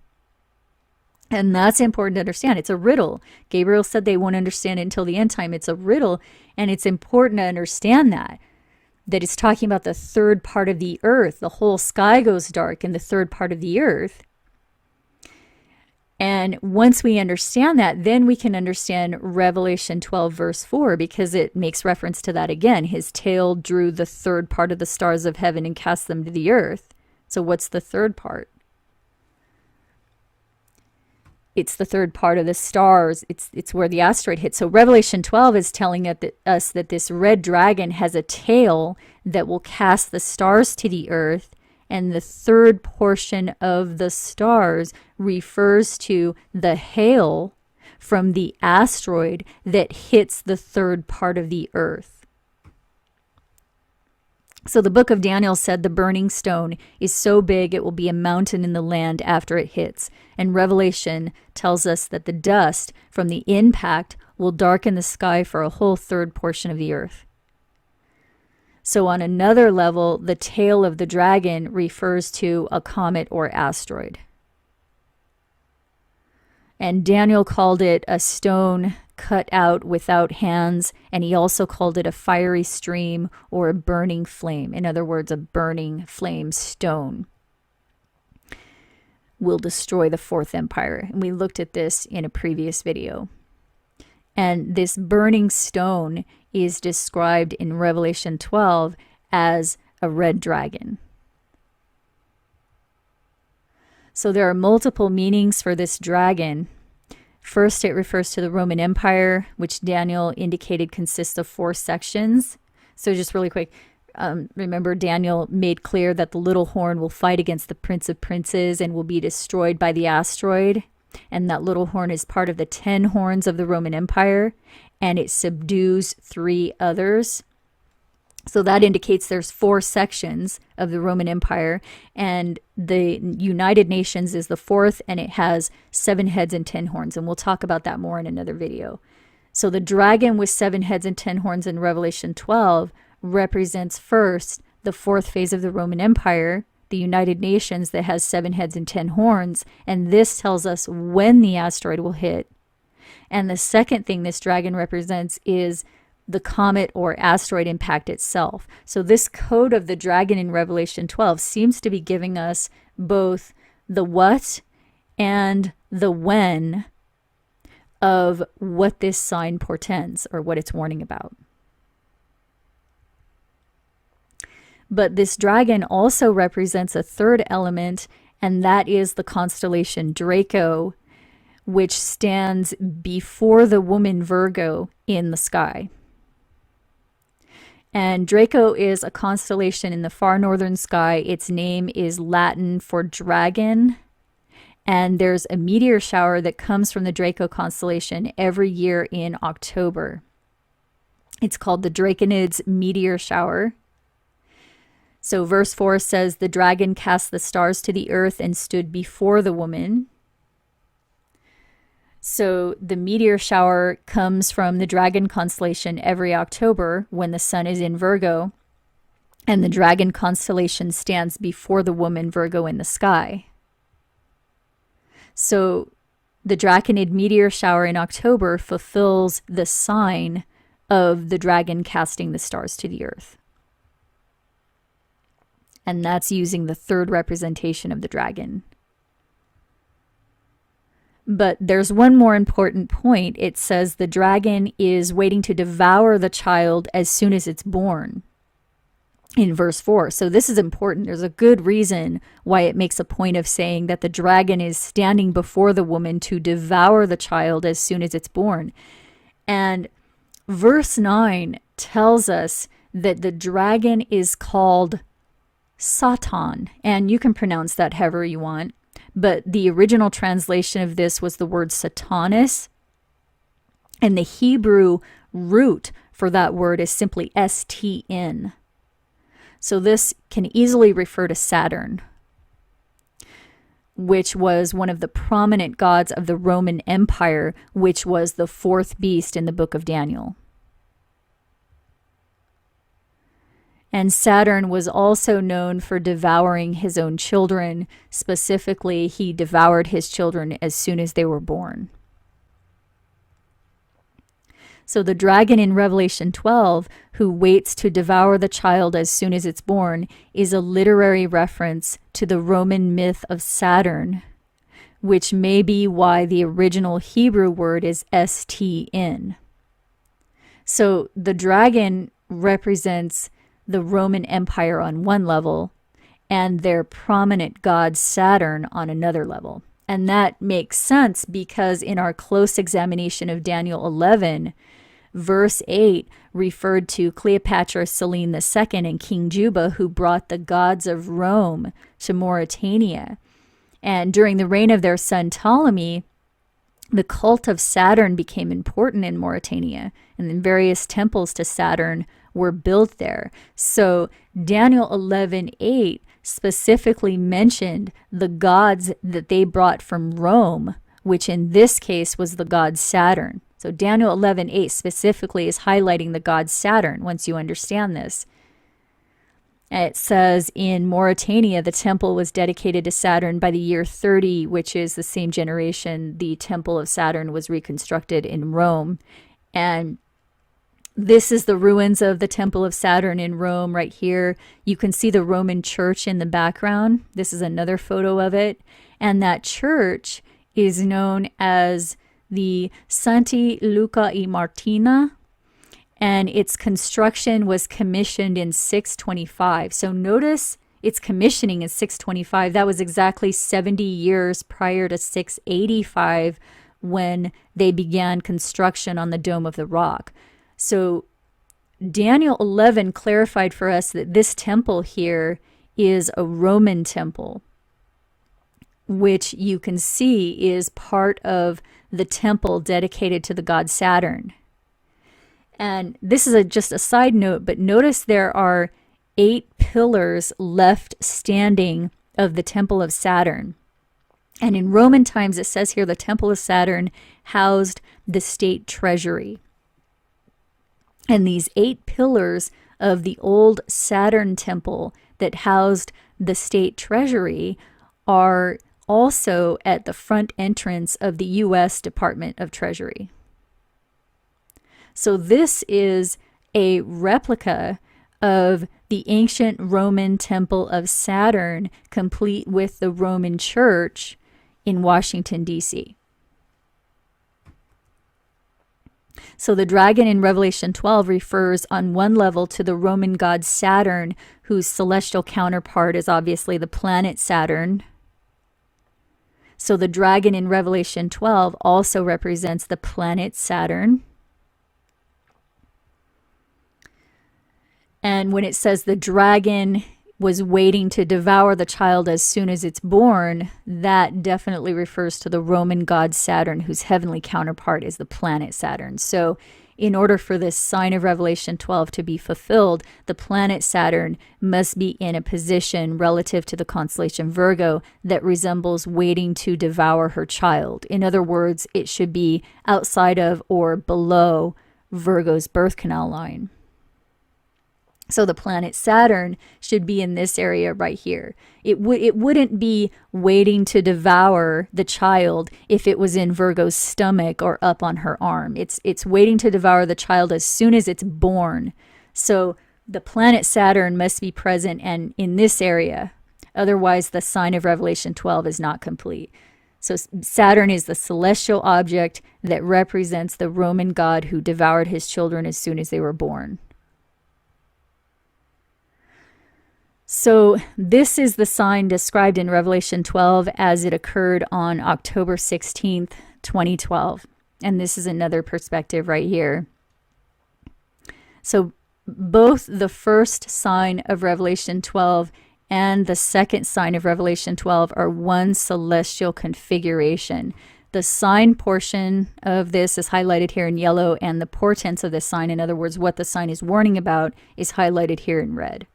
And that's important to understand. It's a riddle. Gabriel said they won't understand it until the end time. It's a riddle, and it's important to understand that it's talking about the 3rd part of the earth. The whole sky goes dark in the 3rd part of the earth. And once we understand that, then we can understand Revelation 12 verse 4, because it makes reference to that again. His tail drew the 3rd part of the stars of heaven and cast them to the earth. So what's the 3rd part? It's the 3rd part of the stars. It's where the asteroid hit. So Revelation 12 is telling us that this red dragon has a tail that will cast the stars to the earth. And the 3rd portion of the stars refers to the hail from the asteroid that hits the 3rd part of the earth. So the book of Daniel said the burning stone is so big it will be a mountain in the land after it hits. And Revelation tells us that the dust from the impact will darken the sky for a whole 3rd portion of the earth. So on another level, the tail of the dragon refers to a comet or asteroid. And Daniel called it a stone cut out without hands, and he also called it a fiery stream or a burning flame. In other words, a burning flame stone will destroy the 4th empire. And we looked at this in a previous video. And this burning stone is described in Revelation 12 as a red dragon. So there are multiple meanings for this dragon. First, it refers to the Roman Empire, which Daniel indicated consists of 4 sections. So just really quick, remember Daniel made clear that the little horn will fight against the Prince of Princes and will be destroyed by the asteroid. And that little horn is part of the 10 horns of the Roman Empire, and it subdues 3 others. So that indicates there's 4 sections of the Roman Empire, and the United Nations is the 4th, and it has 7 heads and 10 horns, and we'll talk about that more in another video. So the dragon with 7 heads and 10 horns in Revelation 12 represents first the 4th phase of the Roman Empire, the United Nations that has 7 heads and 10 horns, and this tells us when the asteroid will hit. And the second thing this dragon represents is the comet or asteroid impact itself. So this code of the dragon in Revelation 12 seems to be giving us both the what and the when of what this sign portends or what it's warning about. But this dragon also represents a third element, and that is the constellation Draco, which stands before the woman Virgo in the sky. And Draco is a constellation in the far northern sky. Its name is Latin for dragon. And there's a meteor shower that comes from the Draco constellation every year in October. It's called the Draconids meteor shower. So verse 4 says, the dragon cast the stars to the earth and stood before the woman. So the meteor shower comes from the dragon constellation every October when the sun is in Virgo, and the dragon constellation stands before the woman Virgo in the sky. So the Draconid meteor shower in October fulfills the sign of the dragon casting the stars to the earth. And that's using the third representation of the dragon. But there's one more important point. It says the dragon is waiting to devour the child as soon as it's born in verse 4. So this is important. There's a good reason why it makes a point of saying that the dragon is standing before the woman to devour the child as soon as it's born. And verse 9 tells us that the dragon is called Satan, and you can pronounce that however you want, but the original translation of this was the word Satanas, and the Hebrew root for that word is simply STN. So this can easily refer to Saturn, which was one of the prominent gods of the Roman Empire, which was the fourth beast in the book of Daniel. And Saturn was also known for devouring his own children. Specifically, he devoured his children as soon as they were born. So the dragon in Revelation 12, who waits to devour the child as soon as it's born, is a literary reference to the Roman myth of Saturn, which may be why the original Hebrew word is STN. So the dragon represents the Roman Empire on one level, and their prominent god Saturn on another level. And that makes sense because in our close examination of Daniel 11, verse 8 referred to Cleopatra Selene II and King Juba, who brought the gods of Rome to Mauritania. And during the reign of their son Ptolemy, the cult of Saturn became important in Mauritania, and then various temples to Saturn were built there. So Daniel 11:8 specifically mentioned the gods that they brought from Rome, which in this case was the god Saturn. So Daniel 11:8 specifically is highlighting the god Saturn once you understand this. It says in Mauritania, the temple was dedicated to Saturn by the year 30, which is the same generation the temple of Saturn was reconstructed in Rome. And this is the ruins of the Temple of Saturn in Rome right here. You can see the Roman church in the background. This is another photo of it. And that church is known as the Santi Luca e Martina. And its construction was commissioned in 625. So notice its commissioning in 625. That was exactly 70 years prior to 685 when they began construction on the Dome of the Rock. So Daniel 11 clarified for us that this temple here is a Roman temple, which you can see is part of the temple dedicated to the god Saturn. And this is just a side note, but notice there are 8 pillars left standing of the Temple of Saturn. And in Roman times, it says here the Temple of Saturn housed the state treasury. And these 8 pillars of the old Saturn temple that housed the state treasury are also at the front entrance of the U.S. Department of Treasury. So this is a replica of the ancient Roman temple of Saturn, complete with the Roman Church in Washington, D.C. So the dragon in Revelation 12 refers on one level to the Roman god Saturn, whose celestial counterpart is obviously the planet Saturn. So the dragon in Revelation 12 also represents the planet Saturn. And when it says the dragon was waiting to devour the child as soon as it's born, that definitely refers to the Roman god Saturn, whose heavenly counterpart is the planet Saturn. So in order for this sign of Revelation 12 to be fulfilled, the planet Saturn must be in a position relative to the constellation Virgo that resembles waiting to devour her child. In other words, it should be outside of or below Virgo's birth canal line. So the planet Saturn should be in this area right here. It wouldn't be waiting to devour the child if it was in Virgo's stomach or up on her arm. It's waiting to devour the child as soon as it's born. So the planet Saturn must be present and in this area. Otherwise, the sign of Revelation 12 is not complete. So Saturn is the celestial object that represents the Roman god who devoured his children as soon as they were born. So this is the sign described in Revelation 12 as it occurred on October 16th, 2012. And this is another perspective right here. So both the first sign of Revelation 12 and the second sign of Revelation 12 are one celestial configuration. The sign portion of this is highlighted here in yellow, and the portents of this sign, in other words, what the sign is warning about, is highlighted here in red.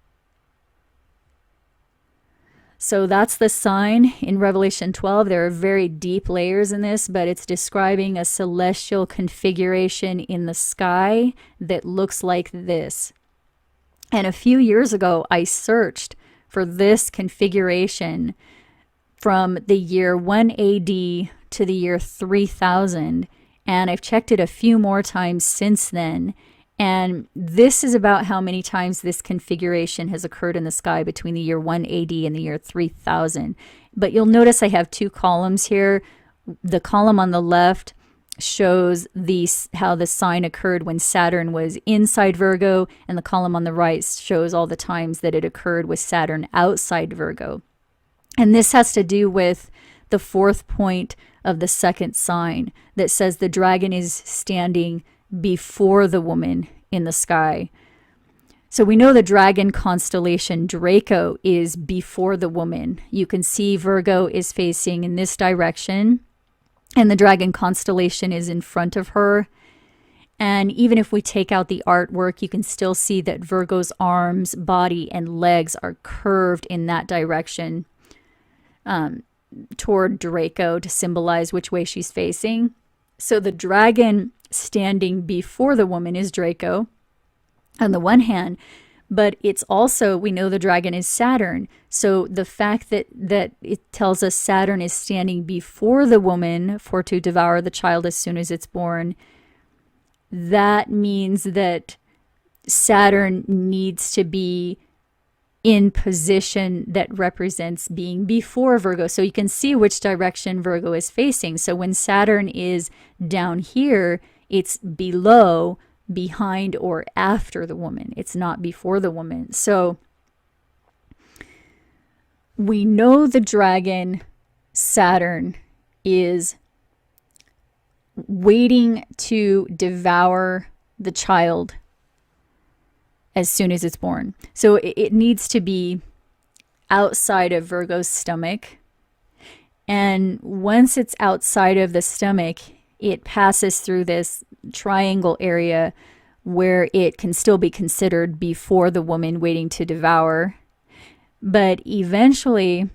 So that's the sign in Revelation 12. There are very deep layers in this, but it's describing a celestial configuration in the sky that looks like this. And a few years ago, I searched for this configuration from the year 1 AD to the year 3000, and I've checked it a few more times since then. And this is about how many times this configuration has occurred in the sky between the year 1 AD and the year 3000. But you'll notice I have two columns here. The column on the left shows how the sign occurred when Saturn was inside Virgo, and the column on the right shows all the times that it occurred with Saturn outside Virgo. And this has to do with the fourth point of the second sign that says the dragon is standing before the woman in the sky. So we know the dragon constellation Draco is before the woman. You can see Virgo is facing in this direction, and the dragon constellation is in front of her. And even if we take out the artwork, you can still see that Virgo's arms, body, and legs are curved in that direction toward Draco to symbolize which way she's facing. So the dragon standing before the woman is Draco on the one hand, but it's also, we know the dragon is Saturn. So the fact that it tells us Saturn is standing before the woman for to devour the child as soon as it's born, that means that Saturn needs to be in position that represents being before Virgo. So you can see which direction Virgo is facing. So when Saturn is down here, it's below, behind, or after the woman. It's not before the woman. So we know the dragon Saturn is waiting to devour the child as soon as it's born. So it needs to be outside of Virgo's stomach. And once it's outside of the stomach, it passes through this triangle area where it can still be considered before the woman waiting to devour. But eventually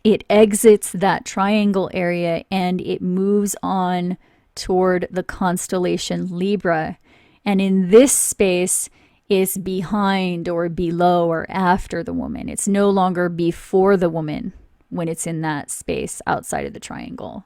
it exits that triangle area and it moves on toward the constellation Libra. And in this space is behind or below or after the woman. It's no longer before the woman when it's in that space outside of the triangle.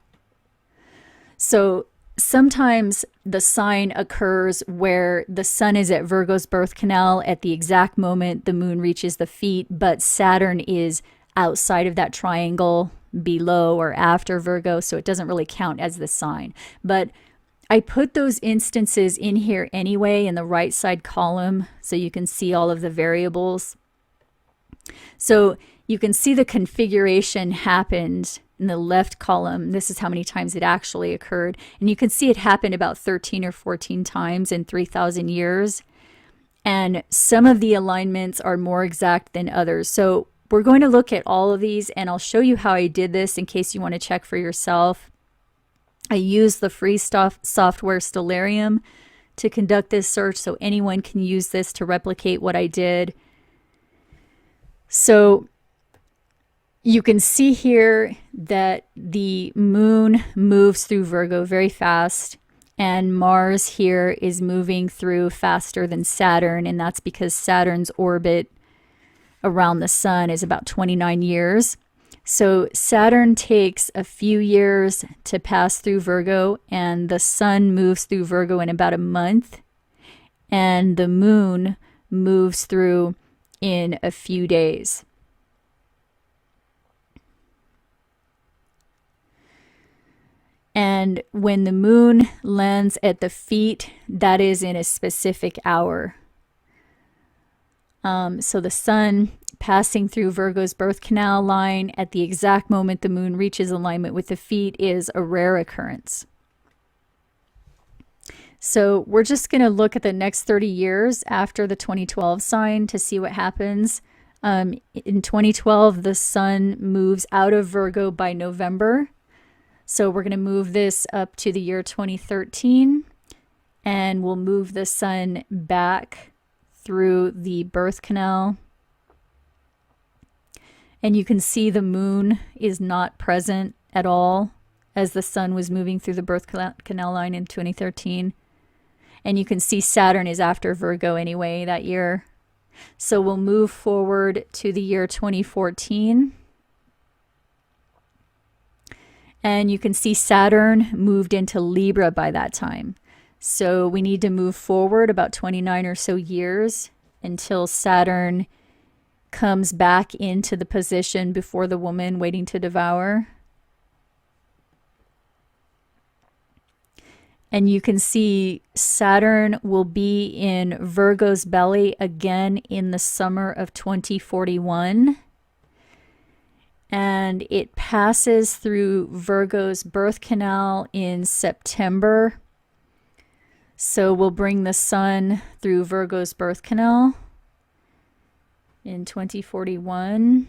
So sometimes the sign occurs where the sun is at Virgo's birth canal at the exact moment the moon reaches the feet, but Saturn is outside of that triangle below or after Virgo, so it doesn't really count as the sign. But I put those instances in here anyway in the right side column so you can see all of the variables. So you can see the configuration happened in the left column. This is how many times it actually occurred. And you can see it happened about 13 or 14 times in 3,000 years. And some of the alignments are more exact than others. So we're going to look at all of these, and I'll show you how I did this in case you want to check for yourself. I used the free software Stellarium to conduct this search, so anyone can use this to replicate what I did. So you can see here that the moon moves through Virgo very fast, and Mars here is moving through faster than Saturn, and that's because Saturn's orbit around the sun is about 29 years. So Saturn takes a few years to pass through Virgo, and the sun moves through Virgo in about a month, and the moon moves through in a few days. And when the moon lands at the feet, that is in a specific hour. So the sun passing through Virgo's birth canal line at the exact moment the moon reaches alignment with the feet is a rare occurrence. So we're just going to look at the next 30 years after the 2012 sign to see what happens. In 2012, the sun moves out of Virgo by November. So we're going to move this up to the year 2013, and we'll move the sun back through the birth canal. And you can see the moon is not present at all as the sun was moving through the birth canal line in 2013. And you can see Saturn is after Virgo anyway that year. So we'll move forward to the year 2014. And you can see Saturn moved into Libra by that time. So we need to move forward about 29 or so years until Saturn comes back into the position before the woman waiting to devour. And you can see Saturn will be in Virgo's belly again in the summer of 2041. And it passes through Virgo's birth canal in September. So we'll bring the sun through Virgo's birth canal in 2041.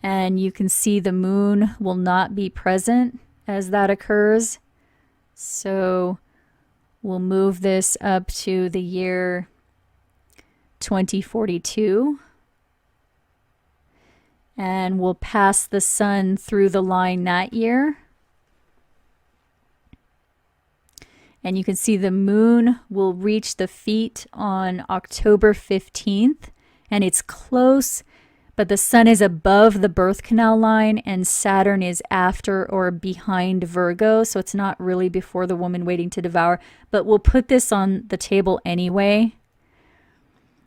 And you can see the moon will not be present as that occurs. So we'll move this up to the year 2042. And we'll pass the sun through the line that year. And you can see the moon will reach the feet on October 15th. And it's close, but the sun is above the birth canal line and Saturn is after or behind Virgo. So it's not really before the woman waiting to devour. But we'll put this on the table anyway.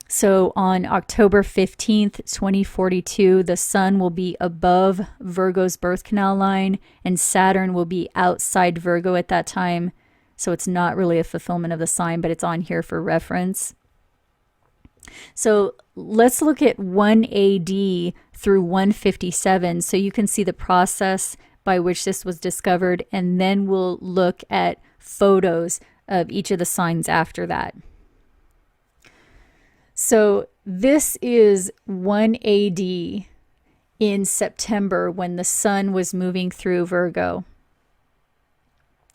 So on October 15th, 2042, the sun will be above Virgo's birth canal line and Saturn will be outside Virgo at that time. So it's not really a fulfillment of the sign, but it's on here for reference. So let's look at 1 AD through 157 so you can see the process by which this was discovered, and then we'll look at photos of each of the signs after that. So this is 1 AD in September when the sun was moving through Virgo.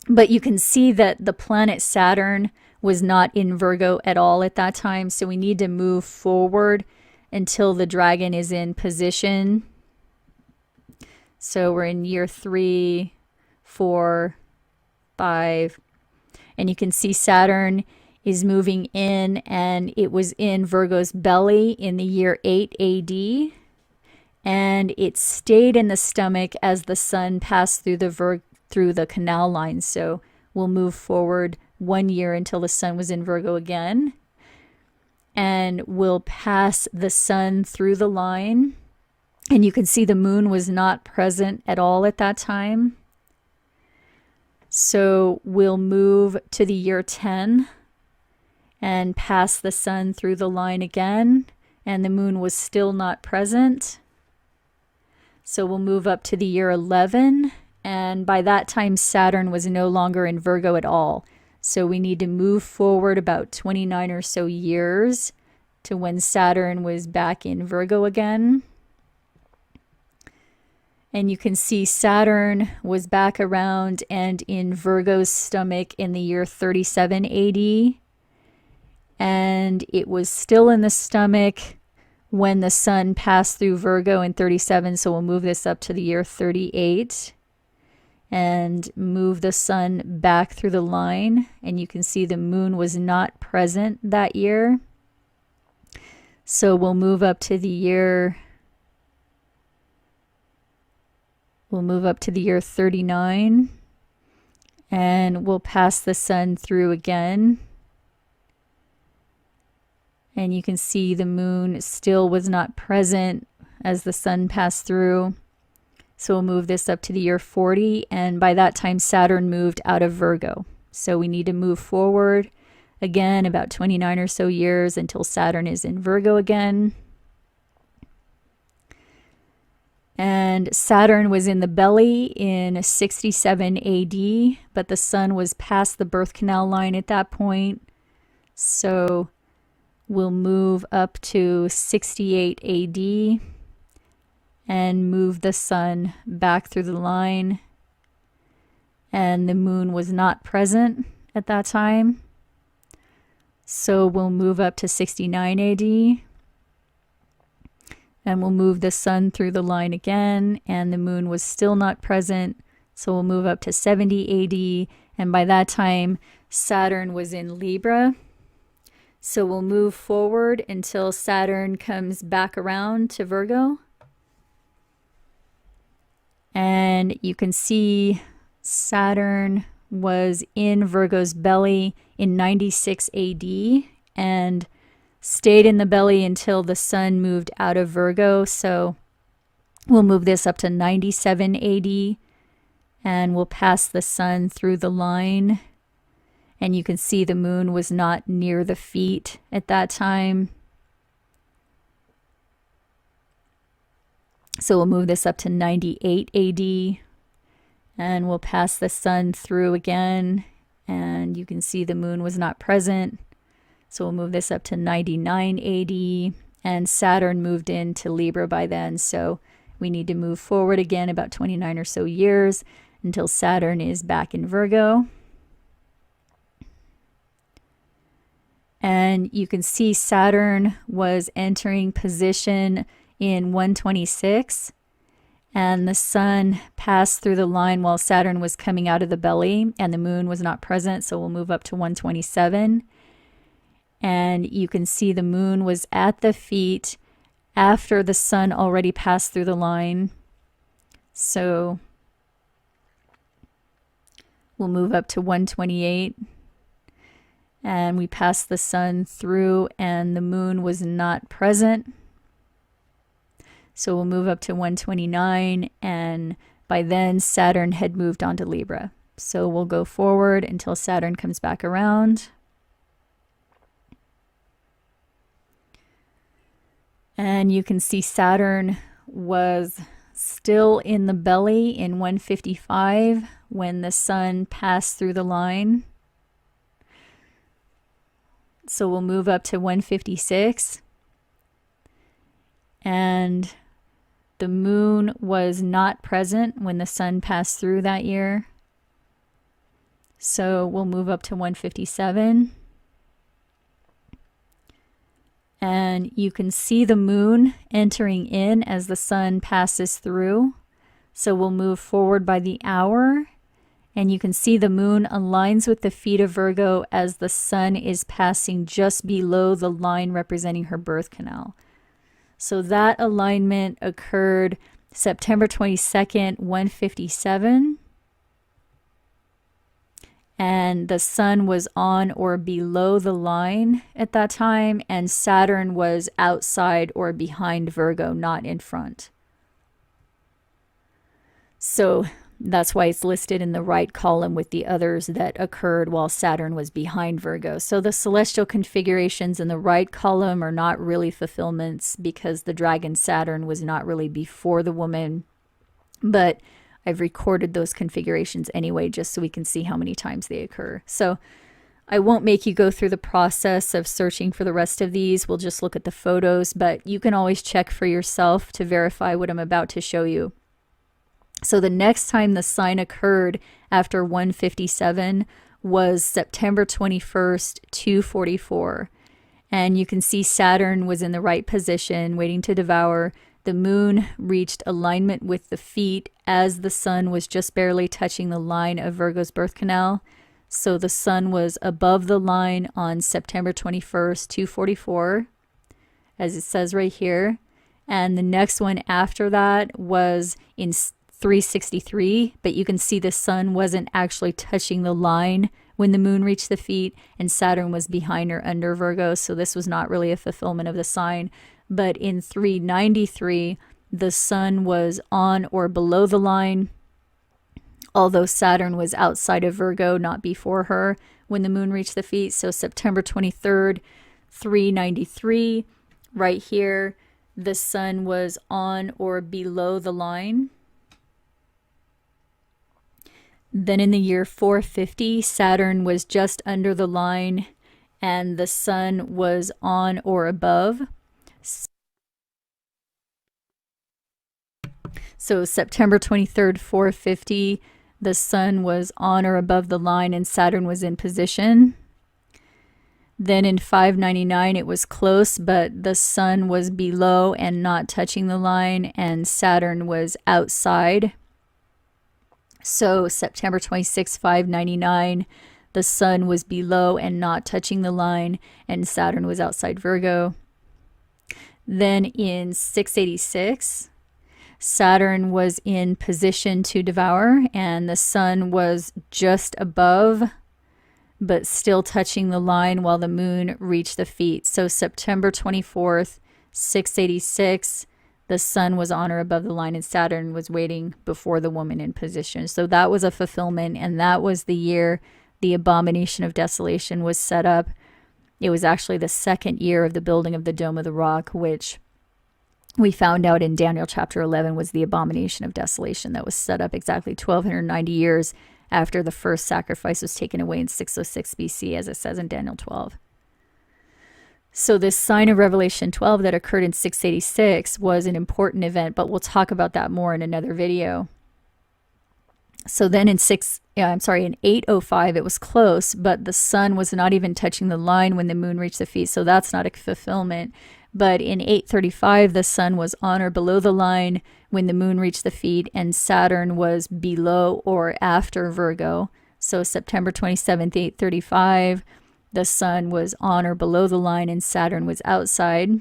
But you can see that the planet Saturn was not in Virgo at all at that time. So we need to move forward until the dragon is in position. So we're in year 3, 4, 5. And you can see Saturn is moving in, and it was in Virgo's belly in the year 8 AD. And it stayed in the stomach as the sun passed through the through the canal line. So we'll move forward 1 year until the sun was in Virgo again. And we'll pass the sun through the line. And you can see the moon was not present at all at that time. So we'll move to the year 10 and pass the sun through the line again. And the moon was still not present. So we'll move up to the year 11. And by that time, Saturn was no longer in Virgo at all. So we need to move forward about 29 or so years to when Saturn was back in Virgo again. And you can see Saturn was back around and in Virgo's stomach in the year 37 AD. And it was still in the stomach when the sun passed through Virgo in 37. So we'll move this up to the year 38 and move the sun back through the line. And you can see the moon was not present that year. So we'll move up to the year 39 and we'll pass the sun through again. And you can see the moon still was not present as the sun passed through. So we'll move this up to the year 40. And by that time, Saturn moved out of Virgo. So we need to move forward again about 29 or so years until Saturn is in Virgo again. And Saturn was in the belly in 67 AD, but the sun was past the birth canal line at that point. So we'll move up to 68 AD and move the sun back through the line. And the moon was not present at that time. So we'll move up to 69 AD. And we'll move the sun through the line again, and the moon was still not present. So we'll move up to 70 AD, and by that time, Saturn was in Libra. So we'll move forward until Saturn comes back around to Virgo. And you can see Saturn was in Virgo's belly in 96 AD, and stayed in the belly until the sun moved out of Virgo. So we'll move this up to 97 AD and we'll pass the sun through the line. And you can see the moon was not near the feet at that time. So we'll move this up to 98 AD and we'll pass the sun through again. And you can see the moon was not present. So we'll move this up to 99 AD, and Saturn moved into Libra by then. So we need to move forward again about 29 or so years until Saturn is back in Virgo. And you can see Saturn was entering position in 126, and the sun passed through the line while Saturn was coming out of the belly, and the moon was not present. So we'll move up to 127. And you can see the moon was at the feet after the sun already passed through the line. So we'll move up to 128. And we pass the sun through and the moon was not present. So we'll move up to 129. And by then Saturn had moved on to Libra. So we'll go forward until Saturn comes back around. And you can see Saturn was still in the belly in 155 when the sun passed through the line. So we'll move up to 156. And the moon was not present when the sun passed through that year. So we'll move up to 157. And you can see the moon entering in as the sun passes through. So we'll move forward by the hour. And you can see the moon aligns with the feet of Virgo as the sun is passing just below the line representing her birth canal. So that alignment occurred September 22nd, 157. and the sun was on or below the line at that time, and Saturn was outside or behind Virgo, not in front. So that's why it's listed in the right column with the others that occurred while Saturn was behind Virgo. So the celestial configurations in the right column are not really fulfillments, because the dragon Saturn was not really before the woman. But I've recorded those configurations anyway, just so we can see how many times they occur. So I won't make you go through the process of searching for the rest of these. We'll just look at the photos, but you can always check for yourself to verify what I'm about to show you. So the next time the sign occurred after 157 was September 21st, 244. And you can see Saturn was in the right position, waiting to devour. The moon reached alignment with the feet as the sun was just barely touching the line of Virgo's birth canal. So the sun was above the line on September 21st, 244, as it says right here. And the next one after that was in 363, but you can see the sun wasn't actually touching the line when the moon reached the feet, and Saturn was behind or under Virgo, so this was not really a fulfillment of the sign. But in 393, the sun was on or below the line, although Saturn was outside of Virgo, not before her, when the moon reached the feet. So September 23rd, 393, right here, the sun was on or below the line. Then in the year 450, Saturn was just under the line and the sun was on or above. So September 23rd, 450, the sun was on or above the line and Saturn was in position. Then in 599, it was close, but the sun was below and not touching the line, and Saturn was outside. So September 26, 599, the sun was below and not touching the line, and Saturn was outside Virgo. Then in 686, Saturn was in position to devour, and the sun was just above, but still touching the line while the moon reached the feet. So September 24th, 686, the sun was on or above the line and Saturn was waiting before the woman in position. So that was a fulfillment, and that was the year the abomination of desolation was set up. It was actually the second year of the building of the Dome of the Rock, which we found out in Daniel chapter 11 was the abomination of desolation that was set up exactly 1290 years after the first sacrifice was taken away in 606 BC, as it says in Daniel 12. So this sign of Revelation 12 that occurred in 686 was an important event, but we'll talk about that more in another video. So then in 805, it was close, but the sun was not even touching the line when the moon reached the feet, so that's not a fulfillment. But in 835, the sun was on or below the line when the moon reached the feet, and Saturn was below or after Virgo. So September 27th, 835, the sun was on or below the line and Saturn was outside.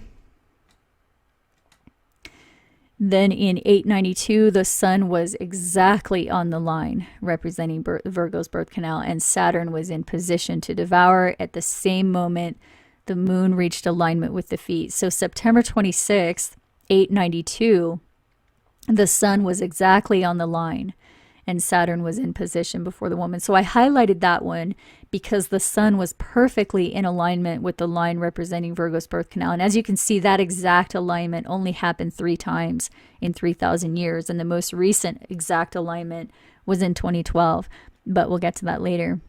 Then in 892, the sun was exactly on the line, representing Virgo's birth canal, and Saturn was in position to devour. At the same moment, the moon reached alignment with the feet. So September 26th, 892, the sun was exactly on the line and Saturn was in position before the woman. So I highlighted that one because the sun was perfectly in alignment with the line representing Virgo's birth canal. And as you can see, that exact alignment only happened 3 times in 3,000 years. And the most recent exact alignment was in 2012, but we'll get to that later.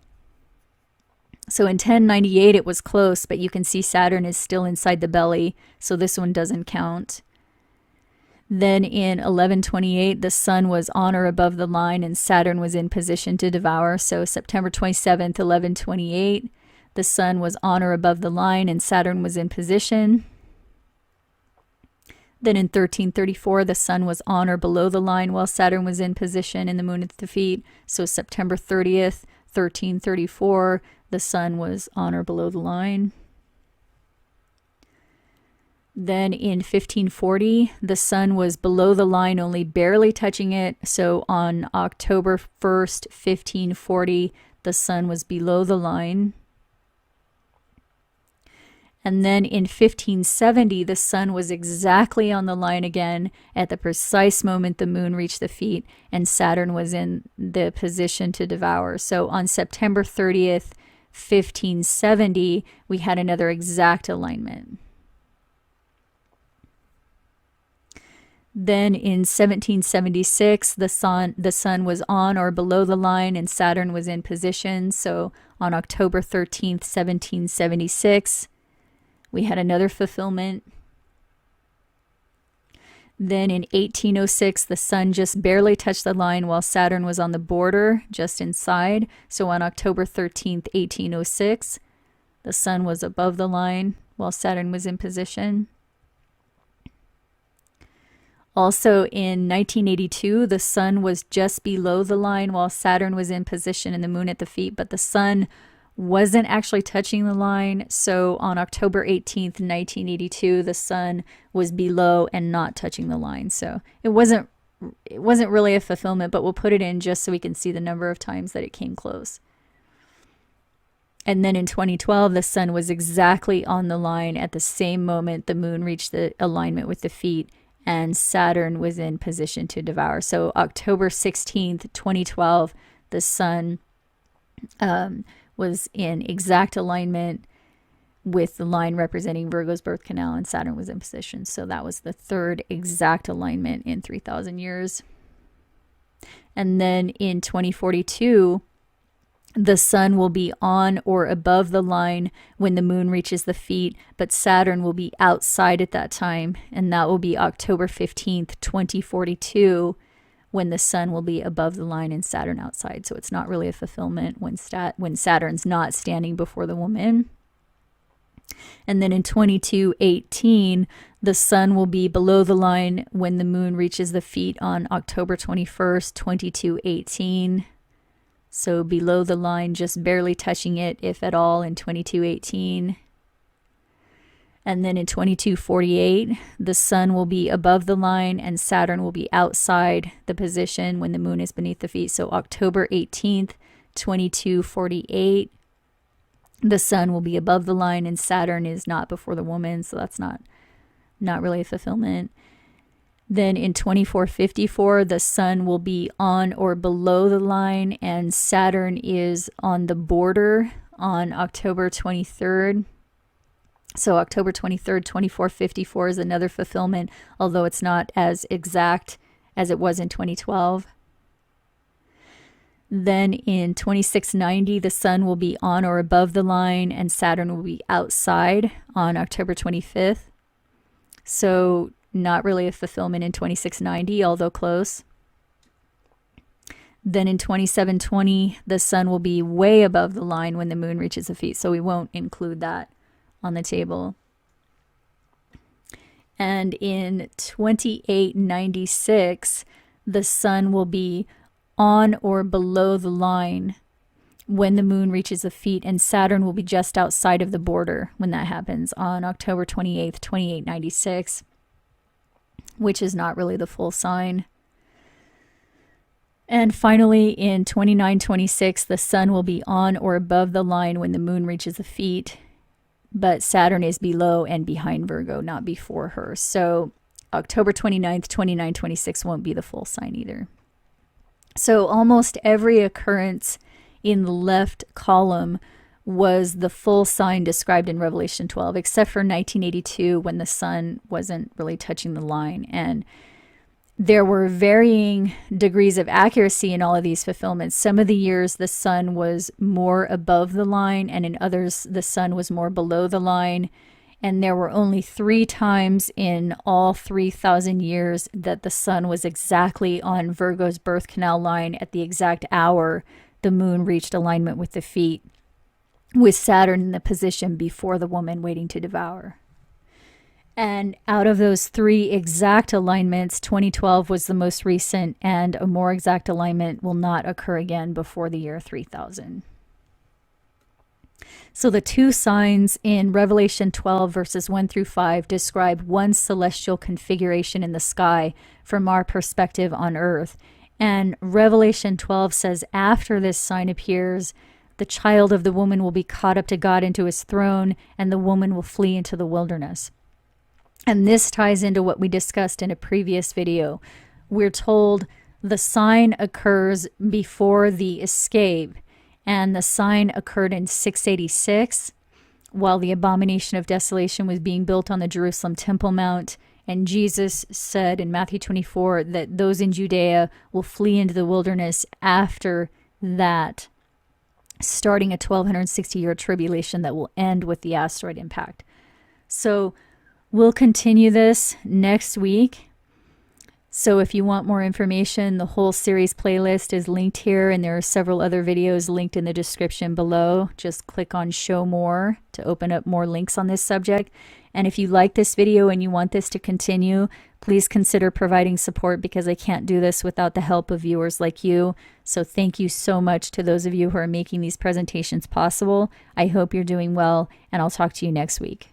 So in 1098, it was close, but you can see Saturn is still inside the belly, so this one doesn't count. Then in 1128, the sun was on or above the line and Saturn was in position to devour. So September 27th, 1128, the sun was on or above the line and Saturn was in position. Then in 1334, the sun was on or below the line while Saturn was in position and the moon at the feet. So September 30th, 1334, the sun was on or below the line. Then in 1540, the sun was below the line, only barely touching it. So on October 1st, 1540, the sun was below the line. And then in 1570, the sun was exactly on the line again at the precise moment the moon reached the feet, and Saturn was in the position to devour. So on September 30th, 1570, we had another exact alignment. Then in 1776, the sun was on or below the line and Saturn was in position. So on October 13th, 1776, we had another fulfillment. Then in 1806, the sun just barely touched the line while Saturn was on the border, just inside. So on October 13th, 1806, the sun was above the line while Saturn was in position. Also in 1982, the sun was just below the line while Saturn was in position and the moon at the feet, but the sun wasn't actually touching the line. So on October 18th, 1982, the sun was below and not touching the line. So it wasn't really a fulfillment, but we'll put it in just so we can see the number of times that it came close. And then in 2012, the sun was exactly on the line at the same moment the moon reached the alignment with the feet and Saturn was in position to devour. So October 16th, 2012, the sun was in exact alignment with the line representing Virgo's birth canal, and Saturn was in position. So that was the third exact alignment in 3,000 years. And then in 2042, the sun will be on or above the line when the moon reaches the feet, but Saturn will be outside at that time, and that will be October 15th, 2042, when the sun will be above the line and Saturn outside. So it's not really a fulfillment when Saturn's not standing before the woman. And then in 2218, the sun will be below the line when the moon reaches the feet on October 21st, 2218. So below the line, just barely touching it, if at all, in 2218. And then in 2248, the sun will be above the line and Saturn will be outside the position when the moon is beneath the feet. So October 18th, 2248, the sun will be above the line and Saturn is not before the woman. So that's not really a fulfillment. Then in 2454, the sun will be on or below the line and Saturn is on the border on October 23rd. So October 23rd, 2454 is another fulfillment, although it's not as exact as it was in 2012. Then in 2690, the sun will be on or above the line and Saturn will be outside on October 25th. So not really a fulfillment in 2690, although close. Then in 2720, the sun will be way above the line when the moon reaches the feet. So we won't include that on the table. And in 2896, the sun will be on or below the line when the moon reaches the feet, and Saturn will be just outside of the border when that happens on October 28th, 2896. Which is not really the full sign. And finally, in 2926, the sun will be on or above the line when the moon reaches the feet, but Saturn is below and behind Virgo, not before her. So October 29th, 2926 won't be the full sign either. So almost every occurrence in the left column was the full sign described in Revelation 12, except for 1982 when the sun wasn't really touching the line. And there were varying degrees of accuracy in all of these fulfillments. Some of the years the sun was more above the line, and in others the sun was more below the line. And there were only 3 times in all 3,000 years that the sun was exactly on Virgo's birth canal line at the exact hour the moon reached alignment with the feet, with Saturn in the position before the woman waiting to devour. And out of those 3 exact alignments, 2012 was the most recent, and a more exact alignment will not occur again before the year 3000. So the 2 signs in Revelation 12 verses 1 through 5 describe one celestial configuration in the sky from our perspective on earth. And Revelation 12 says, after this sign appears, the child of the woman will be caught up to God into his throne, and the woman will flee into the wilderness. And this ties into what we discussed in a previous video. We're told the sign occurs before the escape, and the sign occurred in 686 while the abomination of desolation was being built on the Jerusalem Temple Mount. And Jesus said in Matthew 24 that those in Judea will flee into the wilderness after that, starting a 1260-year tribulation that will end with the asteroid impact. So we'll continue this next week. So if you want more information, the whole series playlist is linked here, and there are several other videos linked in the description below. Just click on Show More to open up more links on this subject. And if you like this video and you want this to continue, please consider providing support, because I can't do this without the help of viewers like you. So thank you so much to those of you who are making these presentations possible. I hope you're doing well, and I'll talk to you next week.